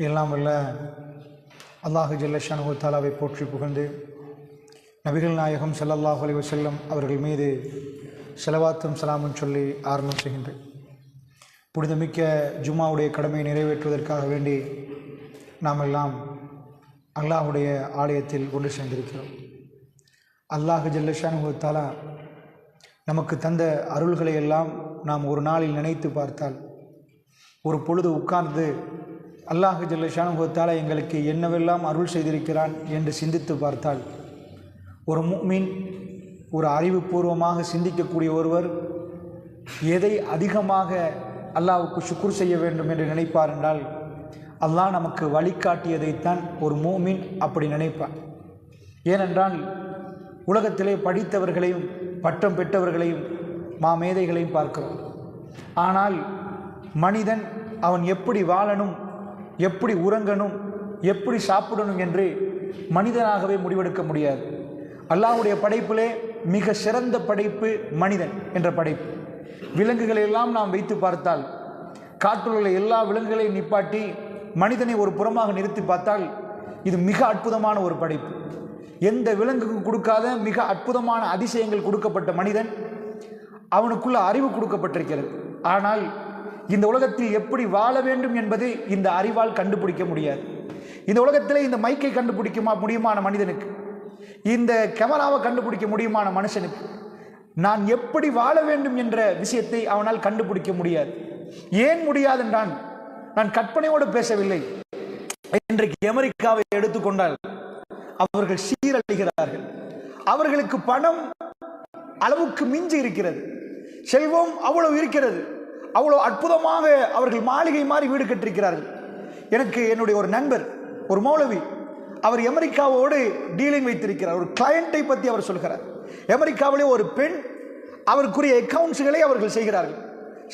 எல்லாம் வல்ல அல்லாஹு ஜல்லஷானஹு தஆலாவை போற்றி புகழ்ந்து நபிகள் நாயகம் ஸல்லல்லாஹு அலைஹி வஸல்லம் அவர்கள் மீது ஸலவாத்தும் ஸலாமும் சொல்லி ஆரம்பம் செய்கின்றேன். புனிதமிக்க ஜும்மாவுடைய கடமையை நிறைவேற்றுவதற்காக வேண்டி நாம் எல்லாம் அல்லாஹுடைய ஆலயத்தில் கொண்டு சென்றிருக்கிறோம். அல்லாஹு ஜல்லஷானஹு தஆலா நமக்கு தந்த அருள்களை எல்லாம் நாம் ஒரு நாளில் நினைத்து பார்த்தால், ஒரு பொழுது உட்கார்ந்து அல்லாஹு ஜல்லஷானஹு தஆலா எங்களுக்கு என்னவெல்லாம் அருள் செய்திருக்கிறான் என்று சிந்தித்து பார்த்தால், ஒரு முஃமின், ஒரு அறிவுபூர்வமாக சிந்திக்கக்கூடிய ஒருவர் எதை அதிகமாக அல்லாஹ்வுக்கு ஷுக்ர் செய்ய வேண்டும் என்று நினைப்பார் என்றால், அல்லாஹ் நமக்கு வழிகாட்டியதைத்தான் ஒரு முஃமின் அப்படி நினைப்பார். ஏனென்றால் உலகத்திலே படித்தவர்களையும் பட்டம் பெற்றவர்களையும் மாமேதைகளையும் பார்க்கிறோம். ஆனால் மனிதன் அவன் எப்படி வாழணும், எப்படி உறங்கணும், எப்படி சாப்பிடணும் என்று மனிதனாகவே முடிவெடுக்க முடியாது. அல்லாஹ்வுடைய படைப்பிலே மிக சிறந்த படைப்பு மனிதன் என்ற படைப்பு. விலங்குகளை எல்லாம் நாம் வைத்து பார்த்தால், காட்டில் உள்ள எல்லா விலங்குகளையும் நிப்பாட்டி மனிதனை ஒரு புறமாக நிறுத்தி பார்த்தால், இது மிக அற்புதமான ஒரு படைப்பு. எந்த விலங்குக்கும் கொடுக்காத மிக அற்புதமான அதிசயங்கள் கொடுக்கப்பட்ட மனிதன், அவனுக்குள்ள அறிவு கொடுக்கப்பட்டிருக்கிறது. ஆனால் இந்த உலகத்தில் எப்படி வாழ வேண்டும் என்பது இந்த அறிவால் கண்டுபிடிக்க முடியாது. இந்த உலகத்திலே இந்த மைக்கை கண்டுபிடிக்க முடியுமான மனிதனுக்கு, இந்த கேமராவை கண்டுபிடிக்க முடியுமான மனுஷனுக்கு, நான் எப்படி வாழ வேண்டும் என்ற விஷயத்தை அவனால் கண்டுபிடிக்க முடியாது. ஏன் முடியாது என்றால், நான் கற்பனையோடு பேசவில்லை. இன்றைக்கு அமெரிக்காவை எடுத்துக்கொண்டால் அவர்கள் சீரழிகிறார்கள். அவர்களுக்கு பணம் அளவுக்கு மிஞ்சி இருக்கிறது, செல்வம் அவ்வளவு இருக்கிறது, அவ்வளவு அற்புதமாக அவர்கள் மாளிகை மாதிரி வீடு கட்டிருக்கிறார்கள். எனக்கு என்னுடைய ஒரு நண்பர், ஒரு மௌலவி, அவர் அமெரிக்காவோடு டீலிங் வைத்திருக்கிறார். ஒரு கிளையண்டை பற்றி அவர் சொல்கிறார். அமெரிக்காவிலே ஒரு பெண், அவருக்குரிய அக்கவுண்ட்ஸ்களை அவர்கள் செய்கிறார்கள்.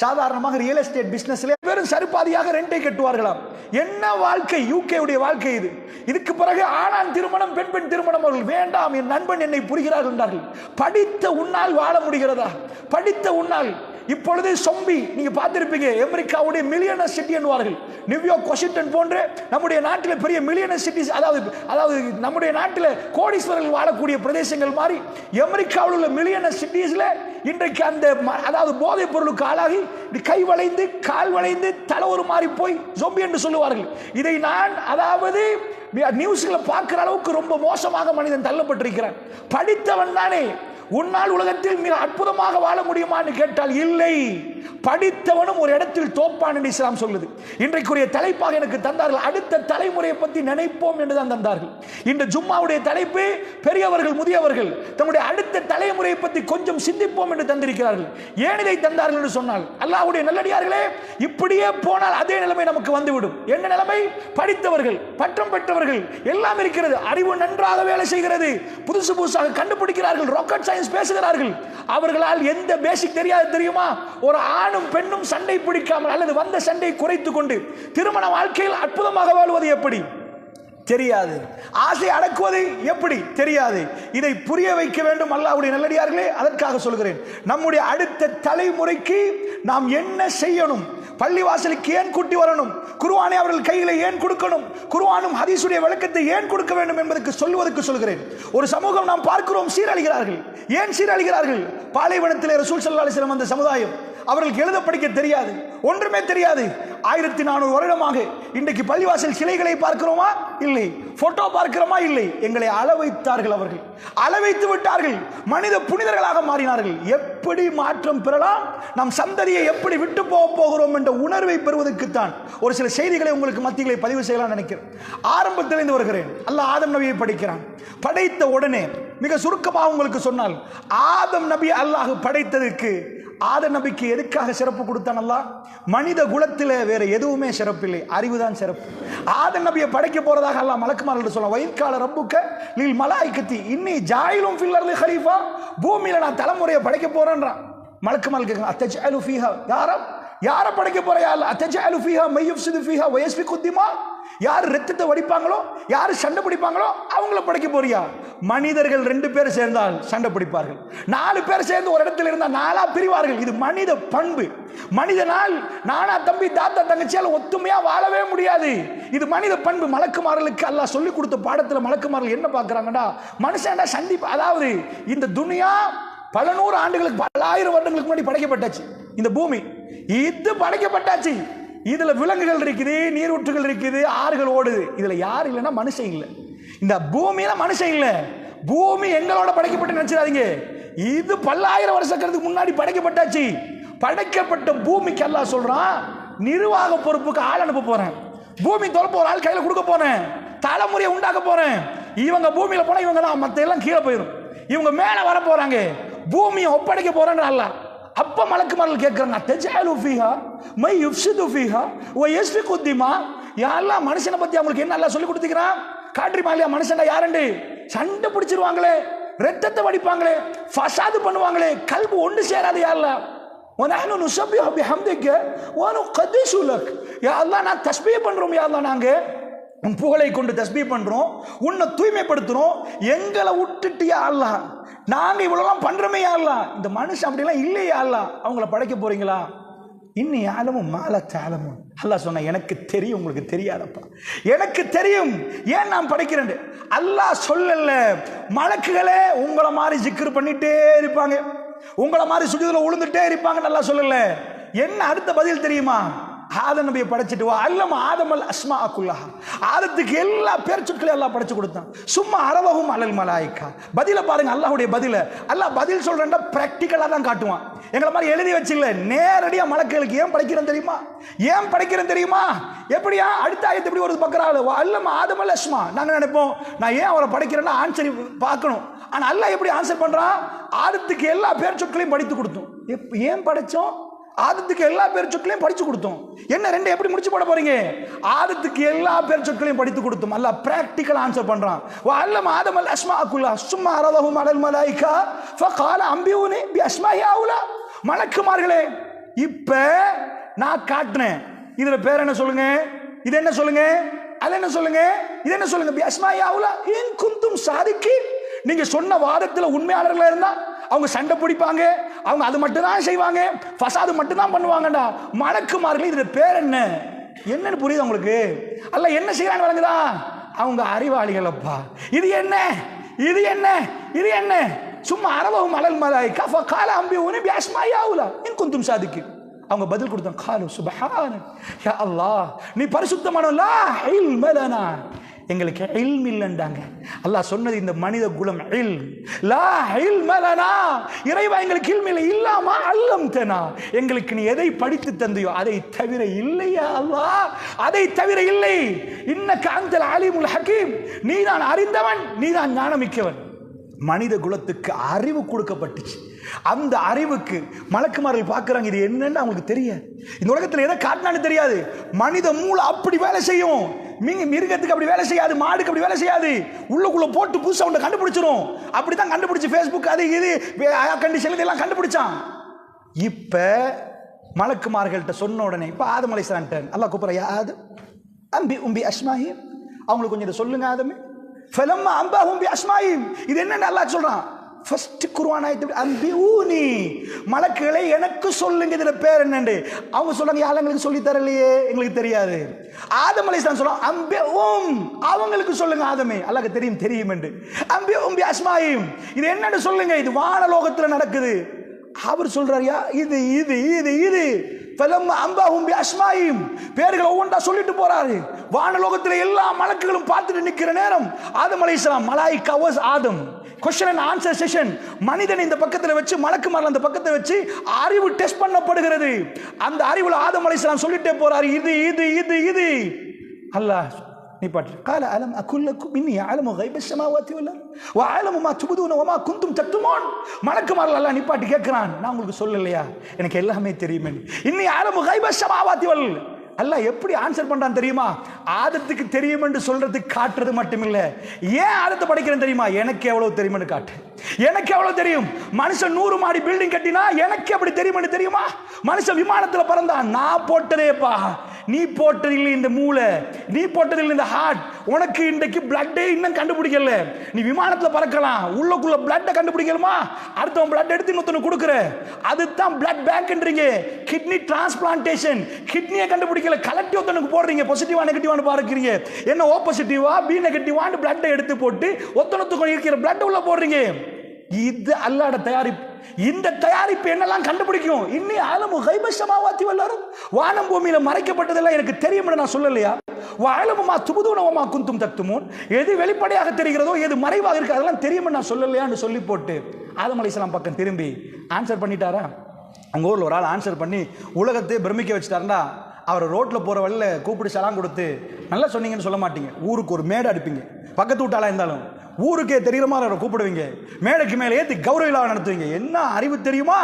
சாதாரணமாக ரியல் எஸ்டேட் பிசினஸ்ல வெறும் சரிபாதியாக ரெண்டை கட்டுவார்களாம். என்ன வாழ்க்கை, யூகே உடைய வாழ்க்கை இது. இதுக்கு பிறகு ஆணான் திருமணம், பெண் பெண் திருமணம் அவர்கள் வேண்டாம். என் நண்பன் என்னை புரிகிறார்கள் என்றார்கள். படித்த உன்னால் வாழ முடிகிறதா? படித்த உன்னால். இப்பொழுது சொம்பி நீங்க பார்த்திருப்பீங்க, அமெரிக்காவுடைய மில்லியனர் சிட்டி என்பார்கள். நியூயார்க், வாஷிங்டன் போன்ற நம்முடைய நாட்டில் பெரிய மில்லியனர் சிட்டிஸ், அதாவது நம்முடைய நாட்டில் கோடீஸ்வரர்கள் வாழக்கூடிய பிரதேசங்கள் மாதிரி அமெரிக்காவில் உள்ள மில்லியனர் சிட்டிஸ்ல இன்றைக்கு அந்த அதாவது போதைப் பொருளுக்கு ஆளாகி கை வளைந்து கால் வளைந்து தலை ஒரு மாறி போய் ஜொம்பி என்று சொல்லுவார்கள். இதை நான் அதாவது நியூஸ்ல பார்க்கிற அளவுக்கு ரொம்ப மோசமாக மனிதன் தள்ளப்பட்டிருக்கிறான். படித்தவன் தானே உன்னால் உலகத்தில் மிக அற்புதமாக வாழ முடியுமான்னு கேட்டால் இல்லை. படித்தவனும் ஒரு இடத்தில் தோப்பான் என்று இஸ்லாம் சொல்லுது. இன்றைக்குரிய தலைப்பாக எனக்கு தந்தார்கள், அடுத்த தலைமுறையை பற்றி நினைப்போம் என்று தான் தந்தார்கள். இந்த ஜும்மாவுடைய தலைப்பு பெரியவர்கள் முதியவர்கள் தம்முடைய அடுத்த தலைமுறையை பற்றி கொஞ்சம் சிந்திப்போம் என்று தந்திருக்கிறார்கள். ஏன் இதை தந்தார்கள் என்று சொன்னால், அல்லாஹ்வுடைய நல்லடியார்களே, இப்படியே போனால் அதே நிலைமை நமக்கு வந்துவிடும். என்ன நிலைமை? படித்தவர்கள், பட்டம் பெற்றவர்கள் எல்லாம் இருக்கிறது, அறிவு நன்றாக வேலை செய்கிறது, புதுசு புதுசாக கண்டுபிடிக்கிறார்கள், ராக்கெட் சயின்ஸ் பேசுகிறார்கள். அவர்களால் எந்த பேசிக் தெரியாது தெரியுமா? ஒரு ஆணும் பெண்ணும் சண்டை பிடிக்காமல் அல்லது வந்த சண்டை குறைத்துக் கொண்டு திருமண வாழ்க்கையில் அற்புதமாக வாழ்வது எப்படி தெரியாது. ஆசை அடக்குவது எப்படி தெரியாது. இதை புரிய வைக்க வேண்டும் அல்லாஹ்வுடைய நல்லடியார்களே. அதற்காக சொல்கிறேன், நம்முடைய அடுத்த தலைமுறைக்கு நாம் என்ன செய்யணும், பள்ளிவாசலுக்கு ஏன் கூட்டி வரணும், குர்ஆனை அவர்கள் கையில் ஏன் கொடுக்கணும், குர்ஆனும் ஹதீஸுடைய விளக்கத்தை ஏன் கொடுக்க வேண்டும் என்பதற்கு சொல்வதற்கு சொல்கிறேன். ஒரு சமூகம் நாம் பார்க்கிறோம், சீரழிகிறார்கள். ஏன் சீரழிகிறார்கள்? பாலைவனத்திலே ரசூல் ஸல்லல்லாஹு அலைஹி வஸல்லம் அந்த சமுதாயம், அவர்களுக்கு எழுத படிக்க தெரியாது, ஒன்றுமே தெரியாது. 1400 வருடமாக இன்றைக்கு பள்ளிவாசல் சிலைகளை பார்க்கிறோமா? இல்லை. போட்டோ பார்க்கிறோமா? இல்லை. எங்களை அளவைத்தார்கள், அவர்கள் அளவைத்து விட்டார்கள், மனித புனிதர்களாக மாறினார்கள். எப்படி மாற்றம் பெறலாம், நம் சந்ததியை எப்படி விட்டு போகிறோம் என்ற உணர்வை பெறுவதற்குத்தான் ஒரு சில செய்திகளை உங்களுக்கு மத்தியிலே பதிவு செய்யலாம் நினைக்கிறேன். ஆரம்பத்திலிருந்து வருகிறேன். அல்லாஹ் ஆதம் நபியை படைக்கிறான். படைத்த உடனே மிக சுருக்கமாக உங்களுக்கு சொன்னால், ஆதம் நபி அல்லாஹ் படைத்ததற்கு ஆதம் நபிக்கு எதுக்காக சிறப்பு கொடுத்தான் அல்லாஹ்? மனித குலத்தில் வேற எதுவுமே சிறப்பில்லை, அறிவுதான் சிறப்பு. ஆதம் நபியை படைக்க போறதாக அல்லாஹ் மலக்குமார்கள் சொல்ல, வைத்கால ரப்புக்க லில் மலாயிகத்தி இன்னி ஜாயிலும் ஃபில் அர்தி ஹலீஃபா, பூமியில நான் தலைமுறையை படைக்க போறேன்றான். மலக்குமார்கள் கேட்க, அத்தஜஅலு ஃபீஹா யா ரப், யாரை படைக்க போறியா அல்லாஹ்? அத்தஜஅலு ஃபீஹா மை யுஃப்ஸிது ஃபீஹா வ யஸ்ஃபிகு திமா, யார் ரத்தத்தை வடிப்பாங்களோ, யார் சண்டை பிடிப்பாங்களோ அவங்கள படைக்க போறியா? மனிதர்கள் 2 பேர் சேர்ந்தால் சண்டை பிடிப்பார்கள், 4 பேர் சேர்ந்து ஒரு இடத்துல இருந்தால் 4 பிரிவார்கள். இது மனித பண்பு. மனிதனால் நானா தம்பி தாத்தா தங்கச்சியால ஒத்துமையா வாழவே முடியாது. இது மனித பண்பு. மலக்குமார்களுக்கு அல்லாஹ் சொல்லி கொடுத்த பாடத்தில் மலக்குமார்கள் என்ன பார்க்கறாங்கடா, மனுஷன்டா சந்திப்பு. அதாவது இந்த துனியா பல 100 ஆண்டுகளுக்கு, பல 1000 வருடங்களுக்கு முன்னாடி படைக்கப்பட்டாச்சு. இந்த பூமி இது படைக்கப்பட்டாச்சு. இதுல விலங்குகள் இருக்குது, நீரூற்றுகள் இருக்குது, ஆறுகள் ஓடுது. இதுல யார் இல்லைன்னா மனுஷன் இல்லை. இந்த பூமியில மனுஷன் இல்லை. பூமி எங்களோட படைக்கப்பட்டு நினைச்சிடாதீங்க. இது பல 1000 வருஷத்துக்கு முன்னாடி படைக்கப்பட்டாச்சு. படைக்கப்பட்ட பூமிக்கு அல்லாஹ் சொல்றான், நிர்வாக பொறுப்புக்கு ஆள் அனுப்ப போறேன். பூமி தொலைப்ப ஒரு ஆள் கையில கொடுக்க போறேன். தலைமுறையை உண்டாக்க போறேன். இவங்க பூமியில போனா இவங்க தான், மத்த எல்லாம் கீழே போயிடும். இவங்க மேல வர போறாங்க, பூமியை ஒப்படைக்க போறேன்னு அல்லாஹ். அப்ப மலக்குமார்கள் கேட்கறாங்க, தஜஅலு ஃபீஹா மை யுஃப்ஸிது ஃபீஹா வ யஸ்ஃபிகு திமா. யா அல்லாஹ், மனுஷனை பத்தி அவங்களுக்கு என்ன அல்லாஹ் சொல்லி கொடுத்துக்கிறான்? காட்டுறிமா இல்லையா? மனுஷன்டா யாருண்டு? சண்டை பிடிச்சிருவாங்களே, ரத்தத்தை வடிப்பாங்களே, ஃபசாது பண்ணுவாங்களே, கல்பு ஒன்று சேராது. யா அல்லாஹ், வநஹ்னு நுஸப்பிஹு பிஹம்திக வ நுகத்திஸு லக். யா அல்லாஹ், நான் தஸ்பீஹ் பண்றோம். யா அல்லாஹ், நாங்க உன் புகழை கொண்டு தஸ்பீஹ் பண்றோம், உன்னை தூய்மைப்படுத்துறோம். எங்களை விட்டுட்டு யா அல்லாஹ் நாங்க இவ்வளவு பண்றோமே யா அல்லாஹ், இந்த மனுஷன் அப்படிலாம் இல்லையா அல்லாஹ், அவங்கள படைக்க போறீங்களா? இன்னி ஆலமும் மால தாலமும். அல்லாஹ் சொன்ன, எனக்கு தெரியும், உங்களுக்கு தெரியாதப்பா, எனக்கு தெரியும் ஏன் நான் படைக்கிறேன். அல்லாஹ் சொல்லல, மலக்குகளே உங்களை மாதிரி ஜிக்ர் பண்ணிட்டே இருப்பாங்க, உங்களை மாதிரி சுஜூதுல உளுந்துட்டே இருப்பாங்க. நல்லா சொல்லல. என்ன அடுத்த பதில் தெரியுமா? ஆதம் நபியை படைச்சிட்டு வா அல்லம் ஆதமல் அஸ்மா குல்லஹா. ஆதத்துக்கு எல்லா பேர் சொற்களையும் அல்லாஹ் படைச்சு கொடுத்தான். சும்மா அரவஹும் அலல் மலாயிகா. பதில பாருங்க, அல்லாஹ்வுடைய பதில. அல்லாஹ் பதில் சொல்றேன்டா பிராக்டிக்கலா தான் காட்டுவான். எங்களை மாதிரி எழுதி வச்சில்ல, நேரடியா மலக்குகளுக்கு ஏன் படைக்கிறேன் தெரியுமா? ஏன் படைக்கிறேன் தெரியுமா? எப்படியா? அடுத்த ஆயத்து எப்படி வருது பக்கறால, அல்லம் ஆதமல் அஸ்மா. நாங்க நினைப்போம், நான் ஏன் அவரை படைக்கிறேன்னா ஆன்சர் பார்க்கணும். ஆனா அல்லாஹ் எப்படி ஆன்சர் பண்றான்? ஆதத்துக்கு எல்லா பேர் சொற்களையும் படித்து கொடுத்தோம். ஏன் படைச்சோம்? ஆதத்துக்கு எல்லா பேர் சொற்களையும் படிச்சு கொடுத்தோம். என்ன 2 எப்படி முடிச்சு போட போறீங்க? ஆதத்துக்கு எல்லா பேர் சொற்களையும் படித்து கொடுத்தோம். அல்லாஹ் பிராக்டிக்கல் ஆன்சர் பண்றான். வ அல்லம ஆதமல் அஸ்மா குல்லஹா சும்மா அரதஹும் அலல் மலாயிகா ஃபகால அம்பியூனி பி அஸ்மாஇ ஹவுலா. மலக்குமார்களே, இப்ப நான் காட்டுறேன், இதுல பேர் என்ன சொல்லுங்க, இது என்ன சொல்லுங்க, அது என்ன சொல்லுங்க, இது என்ன சொல்லுங்க. பி அஸ்மாஇ ஹவுலா இன் குன்தும் சாதிகீன். நீங்க சொன்ன வாதத்துல உண்மையாளர்களா இருந்தா அவங்க சண்டை பிடிப்பாங்க, அவங்க அது மட்டும் தான் செய்வாங்க, ஃபசாது மட்டும் தான் பண்ணுவாங்கடா. மலக்குமார்கள் இதுல பேர் என்ன, என்னன்னு புரியுது உங்களுக்கு? அல்லாஹ் என்ன செய்யறாங்க வழங்குதா? அவங்க அறிவாளிகள் அப்பா. இது என்ன, இது என்ன, இது என்ன? சும்மா அரவஹும் அலல் மலாயிகா ஃபகால அம்பியூனி பி அஸ்மாஇ ஹவுலா இன் குன்தும் சாதிகீன். அவங்க பதில் கொடுத்தாங்க, காலு சுப்ஹானக் யா அல்லாஹ், நீ பரிசுத்தமானவன், லா இல்ம லனா, எங்களுக்கு இல்ம் இல்லைன்றாங்க. அல்லாஹ் சொன்னது இந்த மனித குலம் இல்ம். லா இல்ம லனா, இறைவா எங்களுக்கு இல்ம் இல்லை, இல்லாமா அல்லம்தனா, எங்களுக்கு நீ எதை படித்து தந்தையோ அதை தவிர இல்லையா அல்லாஹ், அதை தவிர இல்லை. இன்னக அன்தல் அலீமுல் ஹகீம், நீதான் அறிந்தவன், நீதான் ஞானமிக்கவன். மனித குலத்துக்கு அறிவு கொடுக்கப்பட்டுச்சு. அந்த அறிவுக்கு மலக்குமார்கள் பார்க்கறாங்க, இது என்னன்னு அவங்களுக்கு தெரியாது. இந்த உலகத்தில் எதை காட்டினான்னு தெரியாது. மனித மூளை அப்படி வேலை செய்யும், மிருகத்துக்கு அப்படி வேலை செய்யாது, மாடுக்கு அப்படி வேலை செய்யாது. உள்ளுக்குள்ள போட்டு புதுசா ஒன்று கண்டுபிடிச்சிரும். அப்படித்தான் கண்டுபிடிச்சு ஃபேஸ்புக் அது இது கண்டிஷன் இதெல்லாம் கண்டுபிடிச்சான். இப்ப மலக்குமார்கள்ட்ட சொன்ன உடனே இப்ப ஆதம் அலைஹிஸ்ஸலாம் அல்லாஹ் கூப்பிடுற, யா ஆதம் அம்பி உம்பி அஸ்மாஹிம், அவங்களுக்கு கொஞ்சம் இதை சொல்லுங்க ஆதமே. ஃபலம்மா அம்பாஹும் பி அஸ்மாஹிம், இது என்னன்னு அல்லாஹ் சொல்றான். ஃபர்ஸ்ட் குர்ஆன் ஆயத்து அம்பிஊனி, மலக்குகளை எனக்கு சொல்லுங்க இதுல பேர் என்னன்னு. அவங்க சொல்றாங்க, யாரும் எங்களுக்கு சொல்லி தரலையே, எங்களுக்கு தெரியாது. ஆதம் அலைஹிஸ்ஸலாம் சொல்றாங்க, அம்பிஊம், அவங்களுக்கு சொல்லுங்க ஆதமே, அல்லாஹ்க்கு தெரியும் தெரியும் என்று. அம்பிஊம் பி அஸ்மாஹிம், இது என்னன்னு சொல்லுங்க, இது வானலோகத்துல நடக்குது. அவர் சொல்றாரு, இது இது இது இது ஃபலம்மா அம்பாஹும் பி அஸ்மாஹிம், பேர்கள் ஒவ்வொன்றா சொல்லிட்டு போறாரு. வானலோகத்துல எல்லா மலக்குகளும் பார்த்துட்டு நிக்கிற நேரம் ஆதம் அலைஹிஸ்ஸலாம், மலாயிகா வாஸ் Adam, question and answer session, மனிதன் இந்த பக்கத்துல வச்சு மலக்குமார்கள் அந்த பக்கத்துல வச்சு அறிவு டெஸ்ட் பண்ணப்படுகிறது. அந்த அறிவுல ஆதம் அலைஹிஸ்ஸலாம் சொல்லிட்டே போறாரு, இது இது இது இது. அல்லாஹ் நிப்பாட்டு, قال الم اقول لكم اني اعلم غيب السماوات والارض واعلم ما تبدون وما كنتم تكتمون. மலக்குமார்கள் அல்லாஹ் நிப்பாட்டி கேட்கிறான், நான் உங்களுக்கு சொல்லலையா எனக்கு எல்லாமே தெரியும். இன்னி அலமு غيب السماوات والارض, அல்லாஹ் எப்படி ஆன்சர் பண்றான் தெரியுமா? ஆதத்துக்கு தெரியும் என்று சொல்றதுக்கு காட்டுறது மட்டுமில்ல, ஏன் ஆதத்தை படைக்கிறேன் தெரியுமா? எனக்கு எவ்வளவு தெரியும்னு காட்டு. எனக்கு எவ்வளவு தெரியும்? மனுஷன் 100 மாடி பில்டிங் கட்டினா எனக்கு எப்படி தெரியும் தெரியுமா? மனுஷன் விமானத்தில் பறந்தான், நான் போட்டதேப்பா, நீ போட்டது இல்லை இந்த மூளை, நீ போட்டது இல்லை இந்த ஹார்ட். உனக்கு இன்றைக்கு பிளட்டே இன்னும் கண்டுபிடிக்கல. நீ விமானத்தில் பறக்கலாம், உள்ளுக்குள்ள பிளட்டை கண்டுபிடிக்கலாமா? அடுத்தவன் பிளட் எடுத்து இன்னொருத்தனுக்கு கொடுக்குற, அதுதான் பிளட் பேங்க்ன்றீங்க. கிட்னி டிரான்ஸ்பிளான்டேஷன், கிட்னியை கண்டுபிடிக்கல, கலெக்டிவ் ஒருத்தனுக்கு போடுறீங்க. பாசிட்டிவா நெகட்டிவானு பார்க்கிறீங்க, என்ன ஓ பாசிட்டிவா பி நெகட்டிவான்னு பிளட்டை எடுத்து போட்டு ஒருத்தனுக்கு இருக்கிற பிளட் உள்ள போடுறீங்க. இது அல்லாஹ்வுடைய தயாரிப்பு. இந்த தயாரிப்பு என்னெல்லாம் கண்டுபிடிக்கும்? இன்னி ஆலமு கைப ஸமாவாத்தி வல் அர்த், வானம் பூமியில மறைக்கப்பட்டதெல்லாம் எனக்கு தெரியும் என்று நான் சொல்லலையா? வஅலமு மா துபுதுன வமா குன்தும் தக்துமூன், எது வெளிப்படையாக தெரிகிறதோ எது மறைவாக இருக்கு அதெல்லாம் தெரியும் என்று நான் சொல்லலையான்னு சொல்லி போட்டு ஆதம் அலைஹிஸ்ஸலாம் பக்கம் திரும்பி ஆன்சர் பண்ணிட்டாரா? அங்க ஊர்ல ஒரு ஆள் ஆன்சர் பண்ணி உலகத்தை பிரமிக்க வச்சுட்டாருன்னா, அவர் ரோட்ல போற வழியில கூப்பிட்டு சலாம் கொடுத்து நல்லா சொன்னீங்கன்னு சொல்ல மாட்டீங்க. ஊருக்கு ஒரு மேடை அடிப்பீங்க, பக்கத்து வீட்டாளா இருந்தாலும் ஊருக்கே தெரியுற மாதிரி அவரை கூப்பிடுவீங்க, மேடைக்கு மேலே ஏற்றி கௌரவ விழா நடத்துவீங்க. என்ன அறிவு தெரியுமா?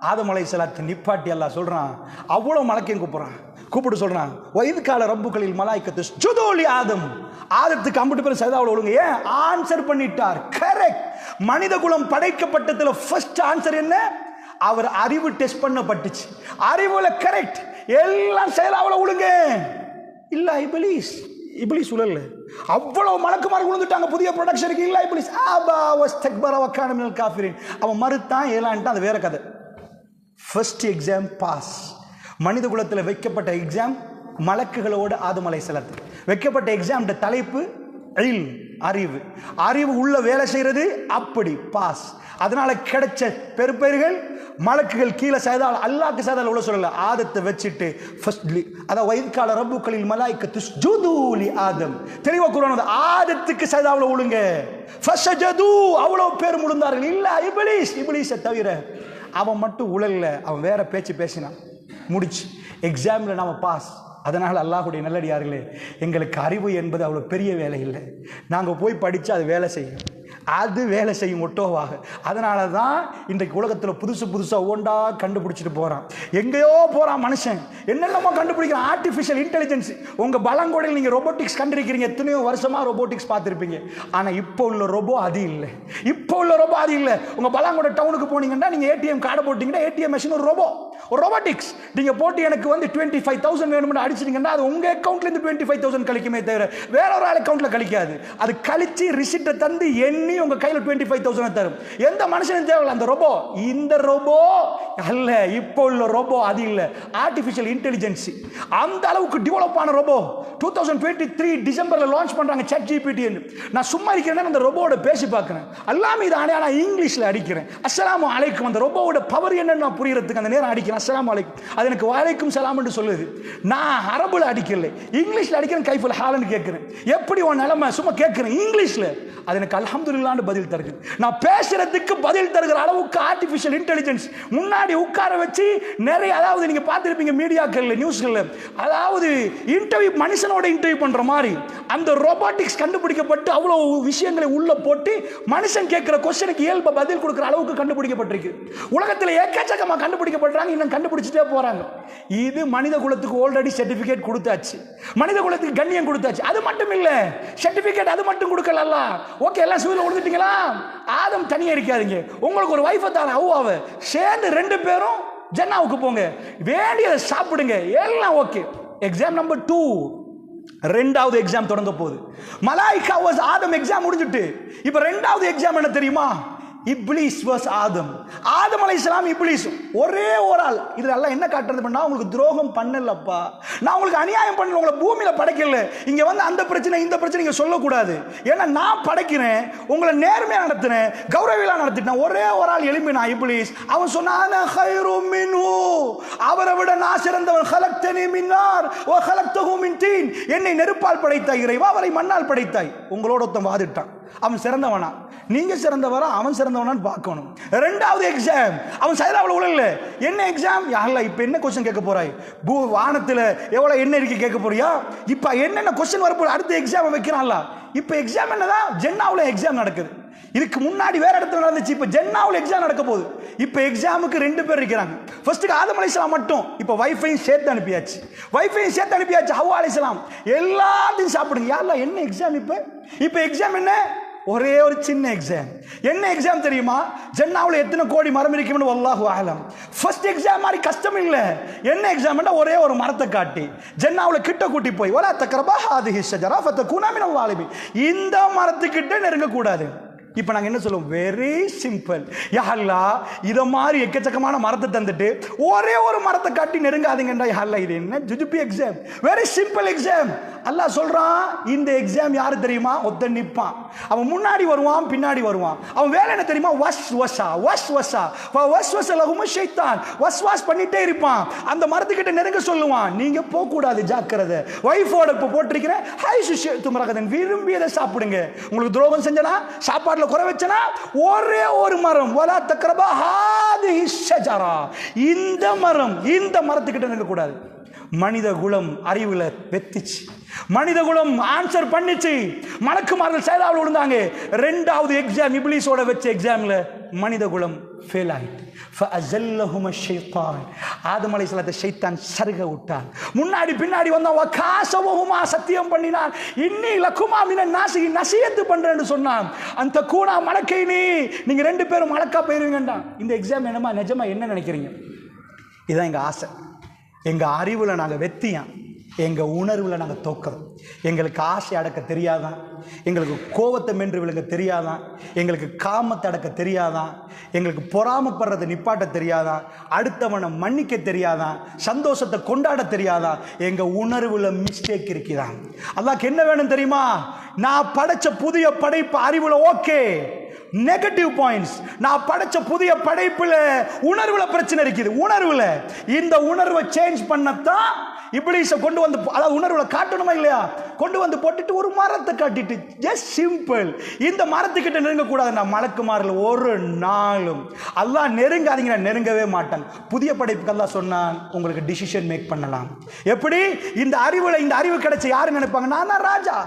ஆதம் அலைஹிஸ்ஸலாத்தை நிப்பாட்டி அல்லாஹ் சொல்றான், அவ்வளோ மலக்கையும் கூப்பிட்டு சொல்றான், வயது கால ரப்புகளில் மலாய்க்கத்து சுதோலி ஆதம், ஆதத்துக்கு அம்பிட்டு பேர் சைதாவில் ஒழுங்கு. ஏன் ஆன்சர் பண்ணிட்டார்? கரெக்ட். மனித குலம் படைக்கப்பட்டதுல ஃபர்ஸ்ட் ஆன்சர் என்ன? அவர் அறிவு டெஸ்ட் பண்ணப்பட்டுச்சு, அறிவுல கரெக்ட், எல்லாம் சைதாவில் ஒழுங்கு. இல்ல இப்லீஸ், இப்லீஸ் உலல்ல அவ்வளவு மலக்குமார் விழுந்துட்டாங்க புதிய ப்ரொடக்ஷனுக்கு. இல்ல இப்லீஸ் ஆபா வஸ்தக்பர வகான மினல் காஃபிரின், அவன் மறுத்தான் ஏலான்ட்டான், அது வேற கதை. First exam pass. மனித குலத்தில் வைக்கப்பட்ட எக்ஸாம் மலக்குகளோடு ஆதம் அலைஹிஸ்ஸலாம் வைக்கப்பட்ட எக்ஸாம் தலைப்பு அறிவு. அறிவு உள்ள வேலை செய்யறது, அப்படி பாஸ். அதனால கிடைச்ச பெருப்பெயர்கள் மலக்குகள் கீழே சைதால், அல்லாஹ்க்கு சைதால் உள்ள சொல்லல, ஆதத்தை வச்சுட்டு ஃபர்ஸ்ட்லி அதாவது வயது கால ரப்புகளில் மலாய்க்கத்து சுஜூலி ஆதம், தெளிவா குர்ஆன் ஆதத்துக்கு சைதாவில் உழுங்க. ஃபஸஜது, அவ்வளவு பேர் முழுந்தார்கள். இல்ல இப்லீஸை தவிர அவன் மட்டும் உழல்ல, அவன் வேற பேச்சு பேசினான். முடிச்சு எக்ஸாம்ல நாம பாஸ். அதனால் அல்லாஹ்வுடைய நல்லடியார்களே, எங்களுக்கு அறிவு என்பது அவ்வளோ பெரிய வேலை இல்லை. நாங்கள் போய் படித்தா அது வேலை செய்யும், அது வேலை செய்யும் ஒட்டோவாக. அதனால தான் இன்றைக்கு உலகத்தில் புதுசாக ஒவ்வொன்றா கண்டுபிடிச்சிட்டு போகிறான். எங்கேயோ போகிறான் மனுஷன், என்னென்னமோ கண்டுபிடிக்கிறான். ஆர்டிஃபிஷியல் இன்டெலிஜென்ஸ், உங்கள் பலங்கோடையில் நீங்கள் ரோபோட்டிக்ஸ் கண்டிருக்கிறீங்க, எத்தனையோ வருஷமாக ரோபோட்டிக்ஸ் பார்த்துருப்பீங்க. ஆனால் இப்போ உள்ள ரோபோ அது இல்லை, இப்போ உள்ள ரோபோ அது இல்லை. உங்கள் பலாங்கோடை டவுனுக்கு போனீங்கன்னா நீங்கள் ஏடிஎம் கார்டை போட்டிங்கன்னா ஏடிஎம் மெஷின் ஒரு ரோபோ, ஒரு ரோபோட்டிக்ஸ். நீங்கள் போட்டு எனக்கு வந்து 25,000 வேணும்னு அடிச்சிட்டிங்கன்னா அது உங்கள் அக்கௌண்ட்லேருந்து 25,000 கழிக்குமே தவிர வேற ஒரு ஆள் அக்கௌண்ட்டில் கழிக்காது. அது கழிச்சு ரிசிப்டை தந்து எண்ணி உங்க கையில் 25,000 தரும். எந்த மனுஷனும் தேவையில்லை அந்த ரோபோ. இந்த ரோபோ அல்ல, இப்போ உள்ள ரோபோ அது இல்லை. ஆர்டிஃபிஷியல் இன்டெலிஜென்ஸ் அந்த அளவுக்கு டெவலப் ஆன ரோபோ 2023 டிசம்பர்ல லான்ச் பண்றாங்க ChatGPT. நான் சும்மா இருக்கிறேன்னா அந்த ரோபோவோட பேசி பார்க்கிறேன், எல்லாமே இது ஆனா இங்கிலீஷ்ல அடிக்கிறேன். அஸ்ஸலாமு அலைக்கும், அந்த ரோபோவோட பவர் என்னன்னு நான் புரியறதுக்கு அந்த நேரம் அடிக்கிறேன் அஸ்ஸலாமு அலைக்கும், அது எனக்கு வலைக்கும் சலாம் என்று சொல்லுது. நான் அரபுல அடிக்கல, இங்கிலீஷ்ல அடிக்கிறேன். கைஃபுல் ஹால்னு கேட்கிறேன், எப்படி உன் நிலைமை சும்மா கேட்கிறேன் இங்கிலீஷ்ல, அது எனக்கு அல்ஹம்துலில்லாஹ்னு பதில் தருது. நான் பேசுறதுக்கு பதில் தருகிற அளவுக்கு ஆர்டிஃபிஷியல் இன்டெலிஜென்ஸ் முன்னாடி உட்கார வச்சு நிறைய, அதாவது நீங்க பார்த்திருப்பீங்க மீடியாக்கள்ல நியூஸ்கள்ல, அதாவது இன்டர்வியூ மனுஷனோட இன்டர்வியூ பண்ற மாதிரி அந்த ரோபோட்டிக்ஸ் கண்டுபிடிக்கப்பட்டு அவ்வளவு விஷயங்களை உள்ள போட்டு மனுஷன் கேட்கிற கொஸ்டினுக்கு இயல்பா பதில் கொடுக்கிற அளவுக்கு கண்டுபிடிக்கப்பட்டிருக்கு. உலகத்தில் ஏக்கச்சக்கமா கண்டுபிடிக்கப்படுறாங்க, இன்னும் கண்டுபிடிச்சிட்டே போறாங்க. இது மனித குலத்துக்கு ஆல்ரெடி சர்டிபிகேட் கொடுத்தாச்சு, மனித குலத்துக்கு கண்ணியம் கொடுத்தாச்சு. அது மட்டும் இல்ல, சர்டிபிகேட் அது மட்டும் கொடுக்கல. ஓகே எல்லாம் சிவில கொடுத்துட்டீங்களா, ஆதம் தனியா இருக்காதீங்க, உங்களுக்கு ஒரு வைஃபை தான அவ்வாவை சேர்ந்து 2 பேரும் ஜன்னாவுக்கு போங்க, வேண்டியதை சாப்பிடுங்க, எல்லாம் ஓகே. எக்ஸாம் நம்பர் 2, 2வது எக்ஸாம் தொடங்க போகுது. மலாயிகா வாஸ் ஆதம் எக்ஸாம் முடிஞ்சிட்டு இப்ப 2வது எக்ஸாம் என்ன தெரியுமா? இப்லீஸ் வாஸ் ஆதம். ஆதம் அலைஹிஸ்ஸலாம் இப்லீஸ் ஒரே ஒரு ஆள். இதுல எல்லாம் என்ன காட்டுறது பண்ணா, உங்களுக்கு துரோகம் பண்ணலப்பா, நான் உங்களுக்கு அநியாயம் பண்ணல, உங்களை பூமியில படைக்கல, இங்க வந்து அந்த பிரச்சனை இந்த பிரச்சனை நீங்க சொல்லக்கூடாது, ஏன்னா நான் படைக்கிறேன், உங்களை நேர்மையா நடத்தினேன், கௌரவிலா நடத்திட்டேன். ஒரே ஒரு ஆள் எழும்பினா இப்லீஸ். அவன் சொன்னான் கைரும் மின்ஹு, அவரை விட நான் சிறந்தவன். கலக்தனி மின் நார் வ கலக்தஹு மின் தீன், என்னை நெருப்பால் படைத்தாய் இறைவா, அவரை மண்ணால் படைத்தாய். உங்களோட ஒருத்தன் வாதிட்டான், அவன் சிறந்தவனா நீங்க சிறந்தவரா அவன் சிறந்தவனான்னு பார்க்கணும். 2வது எக்ஸாம் அவன் சைதாவில் உள்ள என்ன எக்ஸாம்? யாருல இப்ப என்ன கொஸ்டின் கேட்க போறாய்? வானத்துல எவ்வளவு என்ன இருக்கு கேட்க போறியா? இப்ப என்னென்ன கொஸ்டின் வரப்போ அடுத்த எக்ஸாம் வைக்கிறான்ல. இப்ப எக்ஸாம் என்னதான்? ஜென்னாவுல எக்ஸாம் நடக்குது. இதுக்கு முன்னாடி வேற இடத்துல நடந்துச்சு. இப்போ ஜென்னாவில் எக்ஸாம் நடக்க போகுது. இப்போ எக்ஸாமுக்கு 2 பேர் இருக்கிறாங்க. ஃபர்ஸ்ட்டுக்கு ஆதம் அலைஹிஸ்ஸலாம் மட்டும், இப்போ வைஃபையும் சேர்த்து அனுப்பியாச்சு. ஹவ்வா அலைஹிஸ்ஸலாம் எல்லாத்தையும் சாப்பிடுங்க. யாரெல்லாம் என்ன எக்ஸாம்? இப்போ எக்ஸாம் என்ன? ஒரே ஒரு சின்ன எக்ஸாம். என்ன எக்ஸாம் தெரியுமா? ஜன்னாவுல எத்தனை கோடி மரம் இருக்கும்னு வல்லாஹு அலம். ஃபர்ஸ்ட் எக்ஸாம் மாதிரி கஷ்டம் இல்லை. என்ன எக்ஸாம்னா ஒரே ஒரு மரத்தை காட்டி ஜன்னாவுல கிட்ட கூட்டி போய் வலா தக்ரபா ஹாதிஹி ஷஜரா ஃபதகுனா மினல் ஸாலிமீன், இந்த மரத்துக்கிட்ட நெருங்க கூடாது. இப்போ நாங்கள் என்ன சொல்லுவோம்? Very simple. யா அல்லாஹ், இதை மாதிரி எக்கச்சக்கமான மரத்தை தந்துட்டு ஒரே ஒரு மரத்தை காட்டி நெருங்காதீங்கன்றா. யா அல்லாஹ், இது என்ன ஜுஜுபி exam? Very simple exam. Allah சொல்றான், இந்த எக்ஸாம் யாரு தெரியுமா? ஒருத்தன் நிற்பான், அவன் முன்னாடி வருவான், பின்னாடி வருவான். அவன் வேலை என்ன தெரியுமா? வஸ்வாஸ் பண்ணிட்டே இருப்பான். அந்த மரத்துக்கிட்ட நெருங்க சொல்லுவான், நீங்க போக கூடாது, ஜாக்கிரதை. வைஃபோட இப்போ போட்டிருக்கிறேன், விரும்பியதை சாப்பிடுங்க. உங்களுக்கு துரோகம் செஞ்சனா, சாப்பாடுல குறை வச்சனா, ஒரே ஒரு மரம், வலா தக்ரபா ஹாதிஹி ஷஜரா, இந்த மரம், இந்த மரத்துக்கிட்ட நெருங்க கூடாது. மனித குலம் அறிவுல வெத்திச்சு, மனித குலம் ஆன்சர் பண்ணிச்சு. மலக்குமார்கள் சைதாவில் விழுந்தாங்க. 2வது எக்ஸாம் இப்லீஸோட வச்ச எக்ஸாம்ல மனித குலம் ஃபெயில் ஆயிட்டு. ஃபஅஸல்லஹும ஷைத்தான், ஆதம் அலைஹிஸ்ஸலாத்தை ஷைத்தான் சருக விட்டான். முன்னாடி பின்னாடி வந்தான். வகாஸவஹுமா, சத்தியம் பண்ணினான். இன்னி லகுமா மினன் நாஸி, நசியத்து பண்றேன்னு சொன்னான். அந்த கூனா மலக்கைனி, நீங்க 2 பேரும் மலக்கா போயிருவீங்கடா. இந்த எக்ஸாம் என்னமா நிஜமா என்ன நினைக்கிறீங்க? இதுதான் எங்க ஆசை. எங்க அறிவுல நாங்க வெத்தியான், எங்க உணர்வுல நாங்க தோக்கிறோம். எங்களுக்கு ஆசை அடக்க தெரியாதான், எங்களுக்கு கோபத்தை மென்று விழுங்க தெரியாதான், எங்களுக்கு காமத்தை அடக்க தெரியாதான், எங்களுக்கு பொறாமப்படுறதை நிப்பாட்ட தெரியாதான், அடுத்தவனை மன்னிக்க தெரியாதான், சந்தோஷத்தை கொண்டாட தெரியாதான். எங்க உணர்வுல மிஸ்டேக் இருக்குதான். அல்லாஹ்க்கு என்ன வேணும் தெரியுமா? நான் படைச்ச புதிய படைப்பு அறிவுல ஓகே, நெகட்டிவ் பாயிண்ட்ஸ். நான் படைச்ச புதிய படைப்புல உணர்வுல பிரச்சனை இருக்குது. உணர்வுல இந்த உணர்வை சேஞ்ச் பண்ணத்தான் இப்லீஸை கொண்டு வந்து, அதாவது உணர்வுல காட்டணுமா இல்லையா? கொண்டு வந்து போட்டுட்டு ஒரு மரத்தை காட்டிட்டு, ஜஸ்ட் சிம்பிள். இந்த மரத்துக்கிட்ட நெருங்க கூடாது. நான் மலக்குமாரில் ஒரு நாளும் அல்லாஹ் நெருங்காதீங்க, நெருங்கவே மாட்டான். புதிய படைப்புக்கு அல்லாஹ் சொன்னான், உங்களுக்கு டிசிஷன் மேக் பண்ணலாம். எப்படி? இந்த அறிவுல, இந்த அறிவு கிடைச்ச யாரு நினைப்பாங்க? நான் தான் ராஜா,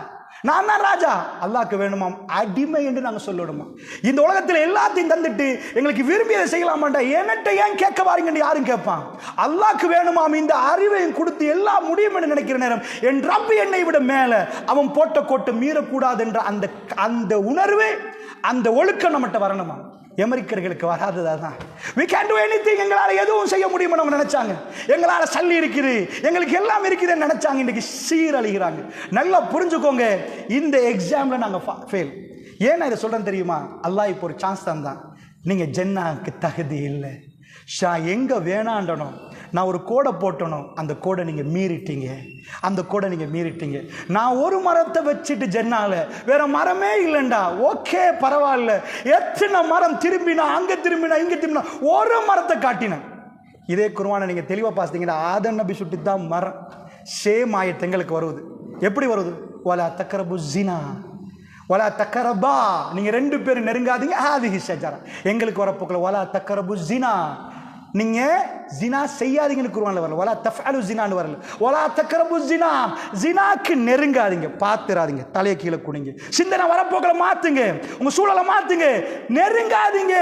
நான் தான் ராஜா. அல்லாஹ்க்கு வேணுமாம் அடிமை என்று நாங்கள் சொல்லணுமா? இந்த உலகத்தில் எல்லாத்தையும் தந்துட்டு எங்களுக்கு விரும்பியதை செய்யலாமாண்டா, என்னட்ட ஏன் கேட்க வாரீங்கன்னு யாரும் கேட்பான்? அல்லாஹ்க்கு வேணுமாம் இந்த அறிவையும் கொடுத்து எல்லாம் முடியும் என்று நினைக்கிற நேரம், என் ரப்பு என்னை விட மேல, அவன் போட்ட கோட்டை மீறக்கூடாது என்ற அந்த உணர்வு, அந்த ஒழுக்கம் நம்மகிட்ட வரணுமா? அமெரிக்கர்களுக்கு வராததான். we can do anything, எங்களால் எதுவும் செய்ய முடியும்னு அவங்க நினைச்சாங்க. எங்களால் சல்லி இருக்குது, எங்களுக்கு எல்லாம் இருக்குதுன்னு நினைச்சாங்க. இன்னைக்கு சீரழிகிறாங்க. நல்லா புரிஞ்சுக்கோங்க, இந்த எக்ஸாம்ல நாங்கள் ஃபெயில். ஏன் இதை சொல்றேன் தெரியுமா? அல்லாஹ் இப்போ ஒரு சான்ஸ் தந்தான். நீங்க ஜன்னாக்கு தகுதி இல்லை. எங்க வேணாண்டனும், நான் ஒரு கோடை போட்டணும், அந்த கோடை நீங்க மீறிட்டீங்க, அந்த கோடை நீங்க மீறிட்டீங்க. நான் ஒரு மரத்தை வச்சுட்டு ஜன்னால வேற மரமே இல்லைண்டா, ஓகே பரவாயில்ல. எத்தனை மரம் திரும்பினா, அங்க திரும்பினா, இங்க திரும்பினா, ஒரு மரத்தை காட்டினேன். இதே குர்ஆனை நீங்க தெளிவா பார்த்தீங்கன்னா, ஆதம் நபி சுட்டி தான் மரம். சேம் ஆயத்து எங்களுக்கு வருது. எப்படி வருது? வலா தக்ரபு ஸினா வலா தக்ரபா, நீங்க 2 பேரும் நெருங்காதீங்க. ஹாதிஹி ஷஜரா, எங்களுக்கு வரப்போக்கல வலா தக்ரபு ஸினா, நீங்க ஜினா செய்யாதீங்கன்னு குர்ஆன்ல வரல. வலா தஃஅலு ஜினான்னு வரல. வலா தக்ரபு ஸினா, ஜினாக்கு நெருங்காதீங்க, பாத்துறாதீங்க. தலையை கீழே குனிங்க, சிந்தனை வரப்போக்கல மாத்துங்க, உங்க சூழலை மாத்துங்க, நெருங்காதீங்க.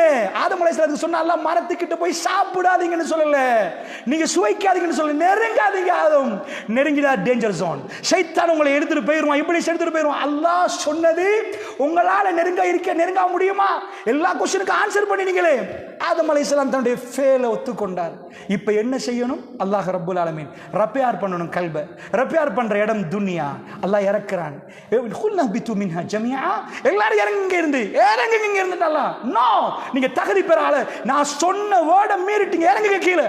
ஆதம் அலைஹிஸ்ஸலாத்துக்கு சொன்ன அல்லாஹ் மரத்துக்கிட்ட போய் சாப்பிடாதீங்கன்னு சொல்லல, நீங்க சுவைக்காதீங்கன்னு சொல்லல, நெருங்காதீங்க. ஆதம் நெருங்கினா டேஞ்சர் ஜோன். ஷைத்தான் உங்களை எடுத்துட்டு போயிருவான், இப்லீஸ் எடுத்துட்டு போயிருவான். அல்லாஹ் சொன்னது உங்களால நெருங்க முடியுமா? எல்லா क्वेश्चनக்கு ஆன்சர் பண்ணினீங்களே. ஆதம் அலைஹிஸ்ஸலாம் தன்னுடைய ஃபெயிலை ஒத்துக்கொண்டார். இப்போ என்ன செய்யணும்? அல்லாஹ் ரப்புல் ஆலமீன் ரப்பையார் பண்ணணும். கல்பை ரப்பையார் பண்ற இடம் துனியா. அல்லாஹ் இறக்குறான், குல்னஹ்பிது மின்ஹா ஜமீஆ, எல்லாரும் இறங்க இருந்துட்டாலாம். நோ, நீங்க தகுதி பெறால, நான் சொன்ன வேர்டை மீறிட்டீங்க, இறங்குங்க கீழே.